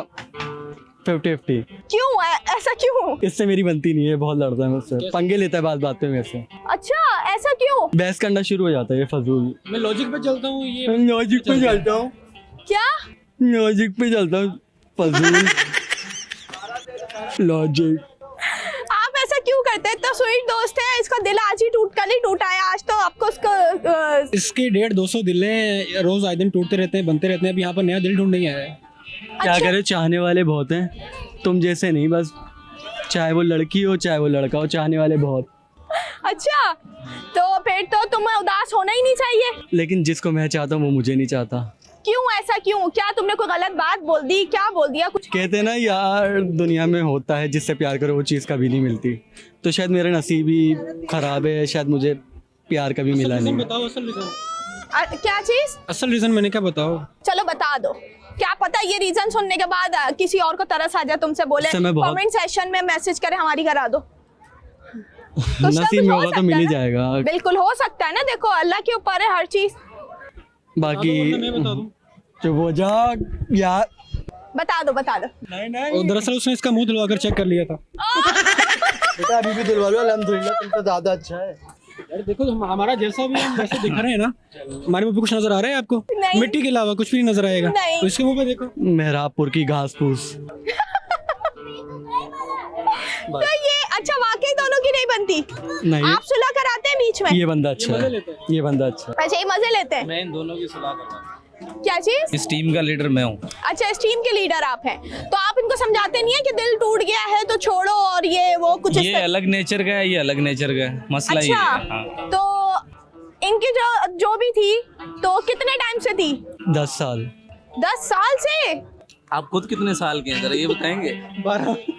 [SPEAKER 7] 50-50।
[SPEAKER 1] क्यों ऐसा क्यों?
[SPEAKER 7] इससे मेरी बनती नहीं है, बहुत लड़ता है मुझसे, पंगे लेता है बात पे मेरे से।
[SPEAKER 1] अच्छा, ऐसा क्यों?
[SPEAKER 7] बहस करना शुरू हो जाता है, ये फजूल।
[SPEAKER 5] मैं लॉजिक पे चलता हूँ, ये
[SPEAKER 7] लॉजिक पे चलता हूँ।
[SPEAKER 1] क्या
[SPEAKER 7] लॉजिक पे चलता हूँ, फजूल। लॉजिक।
[SPEAKER 1] आप ऐसा क्यों करते हैं? इतना स्वीट दोस्त है, इसका दिल आज ही कल ही टूटा है, आज तो आपको उसको
[SPEAKER 9] इसके 150-200 दिल हैं, रोज आए दिन टूटते रहते हैं, बनते रहते हैं। अब यहाँ पर नया दिल ढूंढ नहीं आया है।
[SPEAKER 7] क्या करे, चाहने वाले बहुत हैं, तुम जैसे नहीं, बस चाहे वो लड़की हो चाहे वो लड़का हो, चाहने वाले बहुत।
[SPEAKER 1] अच्छा, तो फिर तो तुम्हें उदास होना ही नहीं चाहिए।
[SPEAKER 7] लेकिन जिसको मैं चाहता हूँ वो मुझे नहीं चाहता।
[SPEAKER 1] क्यों ऐसा क्यों? क्या तुमने कोई गलत बात बोल दी? क्या बोल दिया? कुछ
[SPEAKER 7] कहते ना यार, दुनिया में होता है जिससे प्यार करो वो चीज़ कभी नहीं मिलती, तो शायद मेरा नसीब ही खराब है, शायद मुझे प्यार कभी मिला नहीं।
[SPEAKER 9] बताओ असल रीजन।
[SPEAKER 1] क्या चीज?
[SPEAKER 9] असल रीजन मैंने क्या बताओ?
[SPEAKER 1] चलो बता दो। क्या पता ये रीजन सुनने के बाद किसी और को तरस आ जाए, तुमसे बोले कमेंट सेशन में मैसेज करे हमारी करा दो।
[SPEAKER 7] नसीब में होगा तो मिल ही जाएगा।
[SPEAKER 1] बिल्कुल हो सकता है ना, देखो अल्लाह के ऊपर है हर चीज।
[SPEAKER 7] बाकी चुप हो जा यार।
[SPEAKER 1] बता दो बता दो।
[SPEAKER 9] और दरअसल उसने इसका मुंह धुलवा कर चेक कर लिया था।
[SPEAKER 7] बेटा अभी भी दिलवा लो, अल्हम्दुलिल्लाह तुमसे ज्यादा अच्छा है।
[SPEAKER 9] यार देखो हमारा जैसा भी हम वैसे दिख रहे हैं ना। हमारे मुंह पे कुछ नजर आ रहा है आपको?
[SPEAKER 1] नहीं।
[SPEAKER 9] मिट्टी के अलावा कुछ भी नहीं नजर आएगा।
[SPEAKER 1] नहीं।
[SPEAKER 9] तो इसके मुंह पे देखो।
[SPEAKER 7] मेहराबपुर की घास फूस।
[SPEAKER 1] तो ये अच्छा वाकई दोनों की नहीं बनती?
[SPEAKER 7] नहीं,
[SPEAKER 1] आप सुलह कराते हैं बीच में?
[SPEAKER 7] ये बंदा अच्छा है, ये बंदा अच्छा है।
[SPEAKER 1] अच्छा, ये मजे लेते हैं।
[SPEAKER 10] मैं इन दोनों की सलाह करता हूँ।
[SPEAKER 1] क्या चीज?
[SPEAKER 10] इस टीम का लीडर मैं हूँ।
[SPEAKER 1] अच्छा, इस टीम के लीडर आप हैं, तो आप इनको समझाते नहीं है कि दिल टूट गया है तो छोड़ो और ये वो कुछ?
[SPEAKER 10] ये अलग नेचर का है, ये अलग नेचर का है, मसला ये
[SPEAKER 1] अच्छा,
[SPEAKER 10] है। हाँ।
[SPEAKER 1] तो इनकी जो भी थी तो कितने टाइम से थी?
[SPEAKER 7] 10 साल।
[SPEAKER 1] 10 साल से?
[SPEAKER 10] आप खुद कितने साल के हैं जरा ये बताएंगे?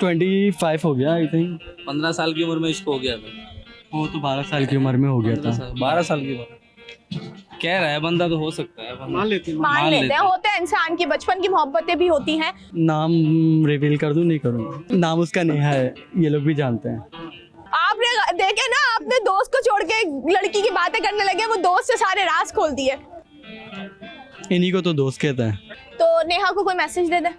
[SPEAKER 7] 25 हो गया आई थिंक।
[SPEAKER 10] 15 साल की उम्र में इसको हो गया था।
[SPEAKER 7] वो तो 12 साल की उम्र में हो गया था।
[SPEAKER 10] 12 साल की उम्र कह रहा है बंदा, तो हो सकता है।
[SPEAKER 9] मान लेते हैं।
[SPEAKER 1] मान लेते हैं, होता है इंसान की बचपन की मोहब्बतें भी होती हैं।
[SPEAKER 7] नाम रिवील कर दूं? नहीं करूँगा। नाम उसका नेहा है, ये लोग भी जानते हैं।
[SPEAKER 1] आपने देखे ना, अपने दोस्त को छोड़ के लड़की की बातें करने लगे, वो दोस्त से सारे राज खोल दिए।
[SPEAKER 7] इन्हीं को तो दोस्त कहते हैं।
[SPEAKER 1] तो नेहा को कोई मैसेज दे दे।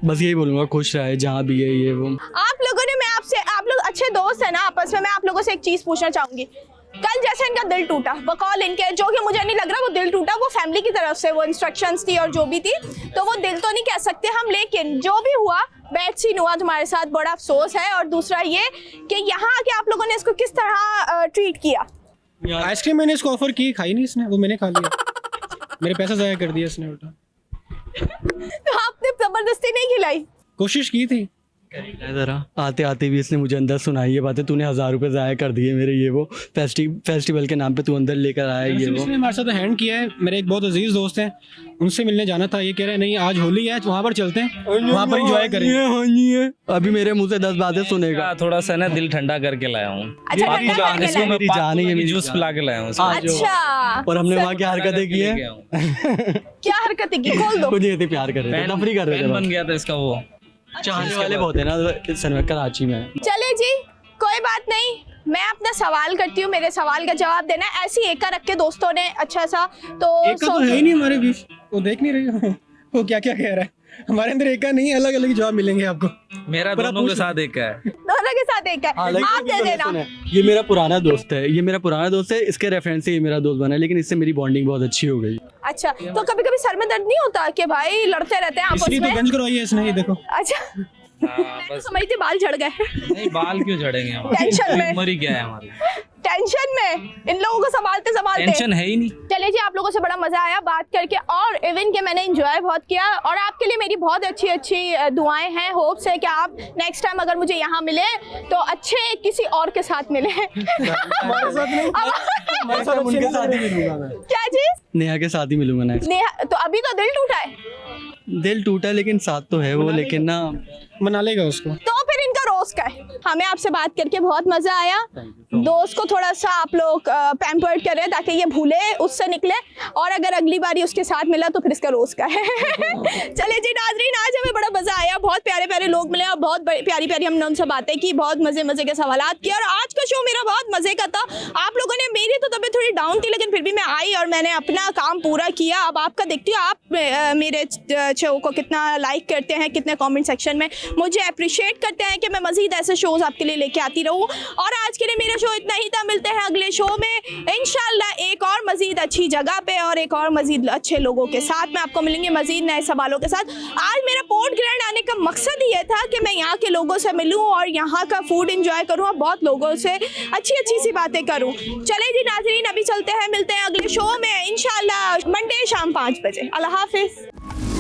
[SPEAKER 7] बस यही बोलूंगा, खुश रहे जहाँ भी है ये वो।
[SPEAKER 1] आप लोगों ने, मैं आपसे, आप लोग अच्छे दोस्त हैं ना आपस में, मैं आप लोगों से एक चीज पूछना चाहूंगी। कल जैसे इनका दिल टूटा, बकौल इनके, जो कि मुझे नहीं लग रहा वो दिल टूटा, वो फैमिली की तरफ से वो इंस्ट्रक्शंस थी और जो भी थी, तो वो दिल तो नहीं कह सकते हम, लेकिन जो भी हुआ बैड सीन हुआ तुम्हारे साथ, बड़ा अफसोस है। और दूसरा ये कि यहाँ आके आप लोगों ने इसको किस तरह ट्रीट किया?
[SPEAKER 9] आइसक्रीम मैंने इसको ऑफर की, खाई नहीं इसने, वो मैंने खा लिया। मेरे पैसा जाया कर दिया इसने उल्टा।
[SPEAKER 1] तो आपने जबरदस्ती नहीं खिलाई?
[SPEAKER 9] कोशिश की थी।
[SPEAKER 7] जरा आते आते भी इसने मुझे अंदर सुनाई ये बातें, तूने 1000 रुपए ज़ाया कर दिए मेरे, ये वो फेस्टिवल के नाम पे तू अंदर लेकर आया ये वो।
[SPEAKER 9] इसने हमारे साथ हैंड किया है। मेरे एक बहुत अजीज दोस्त हैं, उनसे मिलने जाना था। ये कह रहे हैं नहीं आज होली है, वहाँ पर चलते हैं, वहाँ पर एंजॉय करेंगे।
[SPEAKER 7] अभी मेरे मुंह से 10 बातें सुनेगा।
[SPEAKER 10] थोड़ा सा ना दिल ठंडा करके लाया हूँ।
[SPEAKER 1] अच्छा, ठंडा करके
[SPEAKER 7] इसको
[SPEAKER 1] लाए।
[SPEAKER 7] मेरी जान है, ये मेरी
[SPEAKER 10] जूस पिला के लाया हूँ उसको।
[SPEAKER 1] अच्छा,
[SPEAKER 7] और हमने वहाँ क्या हरकतें की है?
[SPEAKER 1] क्या हरकतें की? खोल दो।
[SPEAKER 7] कुछ नहीं कहते, प्यार कर रहे थे, नफरी कर रहे
[SPEAKER 10] फैन
[SPEAKER 7] थे।
[SPEAKER 10] बन गया था इसका वो।
[SPEAKER 7] चाहने वाले बहुत है ना कराची में।
[SPEAKER 1] चले जी, कोई बात नहीं, मैं अपना सवाल करती हूँ, मेरे सवाल का जवाब देना है। ऐसी एका रख के दोस्तों ने अच्छा सा, तो
[SPEAKER 9] एक का तो है ही नहीं हमारे बीच, वो देख नहीं रही हो वो क्या क्या कह रहा है। हमारे अंदर एक का नहीं, अलग अलग जवाब मिलेंगे आपको।
[SPEAKER 10] मेरा दोनों के साथ एक है।
[SPEAKER 1] दोनों के साथ एक है, आप दे देना।
[SPEAKER 7] ये मेरा पुराना दोस्त है, ये मेरा पुराना दोस्त है, इसके रेफरेंस से ये मेरा दोस्त बना है, लेकिन इससे मेरी बॉन्डिंग बहुत अच्छी हो गई।
[SPEAKER 1] अच्छा, तो कभी कभी सर में दर्द नहीं होता कि भाई लड़ते रहते हैं आपस
[SPEAKER 9] इसलिए तो
[SPEAKER 1] में?
[SPEAKER 9] गंज करवाई है इसने, ये देखो।
[SPEAKER 1] अच्छा,
[SPEAKER 10] बस
[SPEAKER 1] समझती बाल झड़ गए।
[SPEAKER 10] नहीं, बाल क्यों झड़ेंगे हमारे?
[SPEAKER 1] टेंशन में।
[SPEAKER 10] उम्र ही क्या है हमारी?
[SPEAKER 1] टेंशन में इन लोगों को संभालते संभालते।
[SPEAKER 10] टेंशन है ही नहीं।
[SPEAKER 1] चलिए जी, आप लोगों से बड़ा मजा आया बात करके, और इवन के मैंने एंजॉय बहुत किया, और आपके लिए मेरी बहुत अच्छी अच्छी दुआएं हैं। होप्स है कि आप नेक्स्ट टाइम अगर मुझे यहाँ मिले तो अच्छे किसी और के साथ मिले।
[SPEAKER 9] हमारे साथ नहीं, हमारे साथ उनके साथ ही मिलूंगा मैं।
[SPEAKER 1] क्या चीज?
[SPEAKER 7] नेहा के साथ ही मिलूंगा नेक्स्ट।
[SPEAKER 1] नेहा, तो अभी तो दिल टूटा है।
[SPEAKER 7] दिल टूटा लेकिन साथ तो है वो, लेकिन ना
[SPEAKER 9] मना लेगा उसको।
[SPEAKER 1] तो फिर इनका रोज का है। हमें आपसे बात करके बहुत मजा आया। दोस्त को थोड़ा सा आप लोग पैम्पर्ड करें ताकि ये भूले, उससे निकले, और अगर अगली बारी उसके साथ मिला तो फिर इसका रोज का है। चलिए जी नाजरीन, आज हमें बड़ा मजा आया, बहुत प्यारे प्यारे लोग मिले और बहुत प्यारी प्यारी हमने उनसे बातें की, बहुत मजे मजे के सवालात किए, और आज का शो मेरा बहुत मजे का था। आप लोगों ने, मेरी तो तबीयत थोड़ी डाउन थी लेकिन फिर भी मैं आई और मैंने अपना काम पूरा किया। अब आपका देखती हूँ आप मेरे शो को कितना लाइक करते हैं, कितने कमेंट सेक्शन में मुझे अप्रिशिएट करते हैं कि मैं मजीद ऐसे शोज आपके लिए लेके आती रहूँ। और आज के लिए मेरा शो इतना ही था, मिलते हैं अगले शो में इंशाल्लाह एक और मज़ीद अच्छी जगह पे और एक और मज़ीद अच्छे लोगों के साथ में आपको मिलेंगे, मज़ीद नए सवालों के साथ। आज मेरा पोर्ट ग्रैंड आने का मकसद ये था कि मैं यहाँ के लोगों से मिलूँ और यहाँ का फूड इंजॉय करूँ और बहुत लोगों से अच्छी अच्छी सी बातें करूँ। चले जी नाज़रीन, अभी चलते हैं, मिलते हैं अगले शो में इंशाल्लाह मंडे शाम 5 बजे। अल्लाह हाफिज़।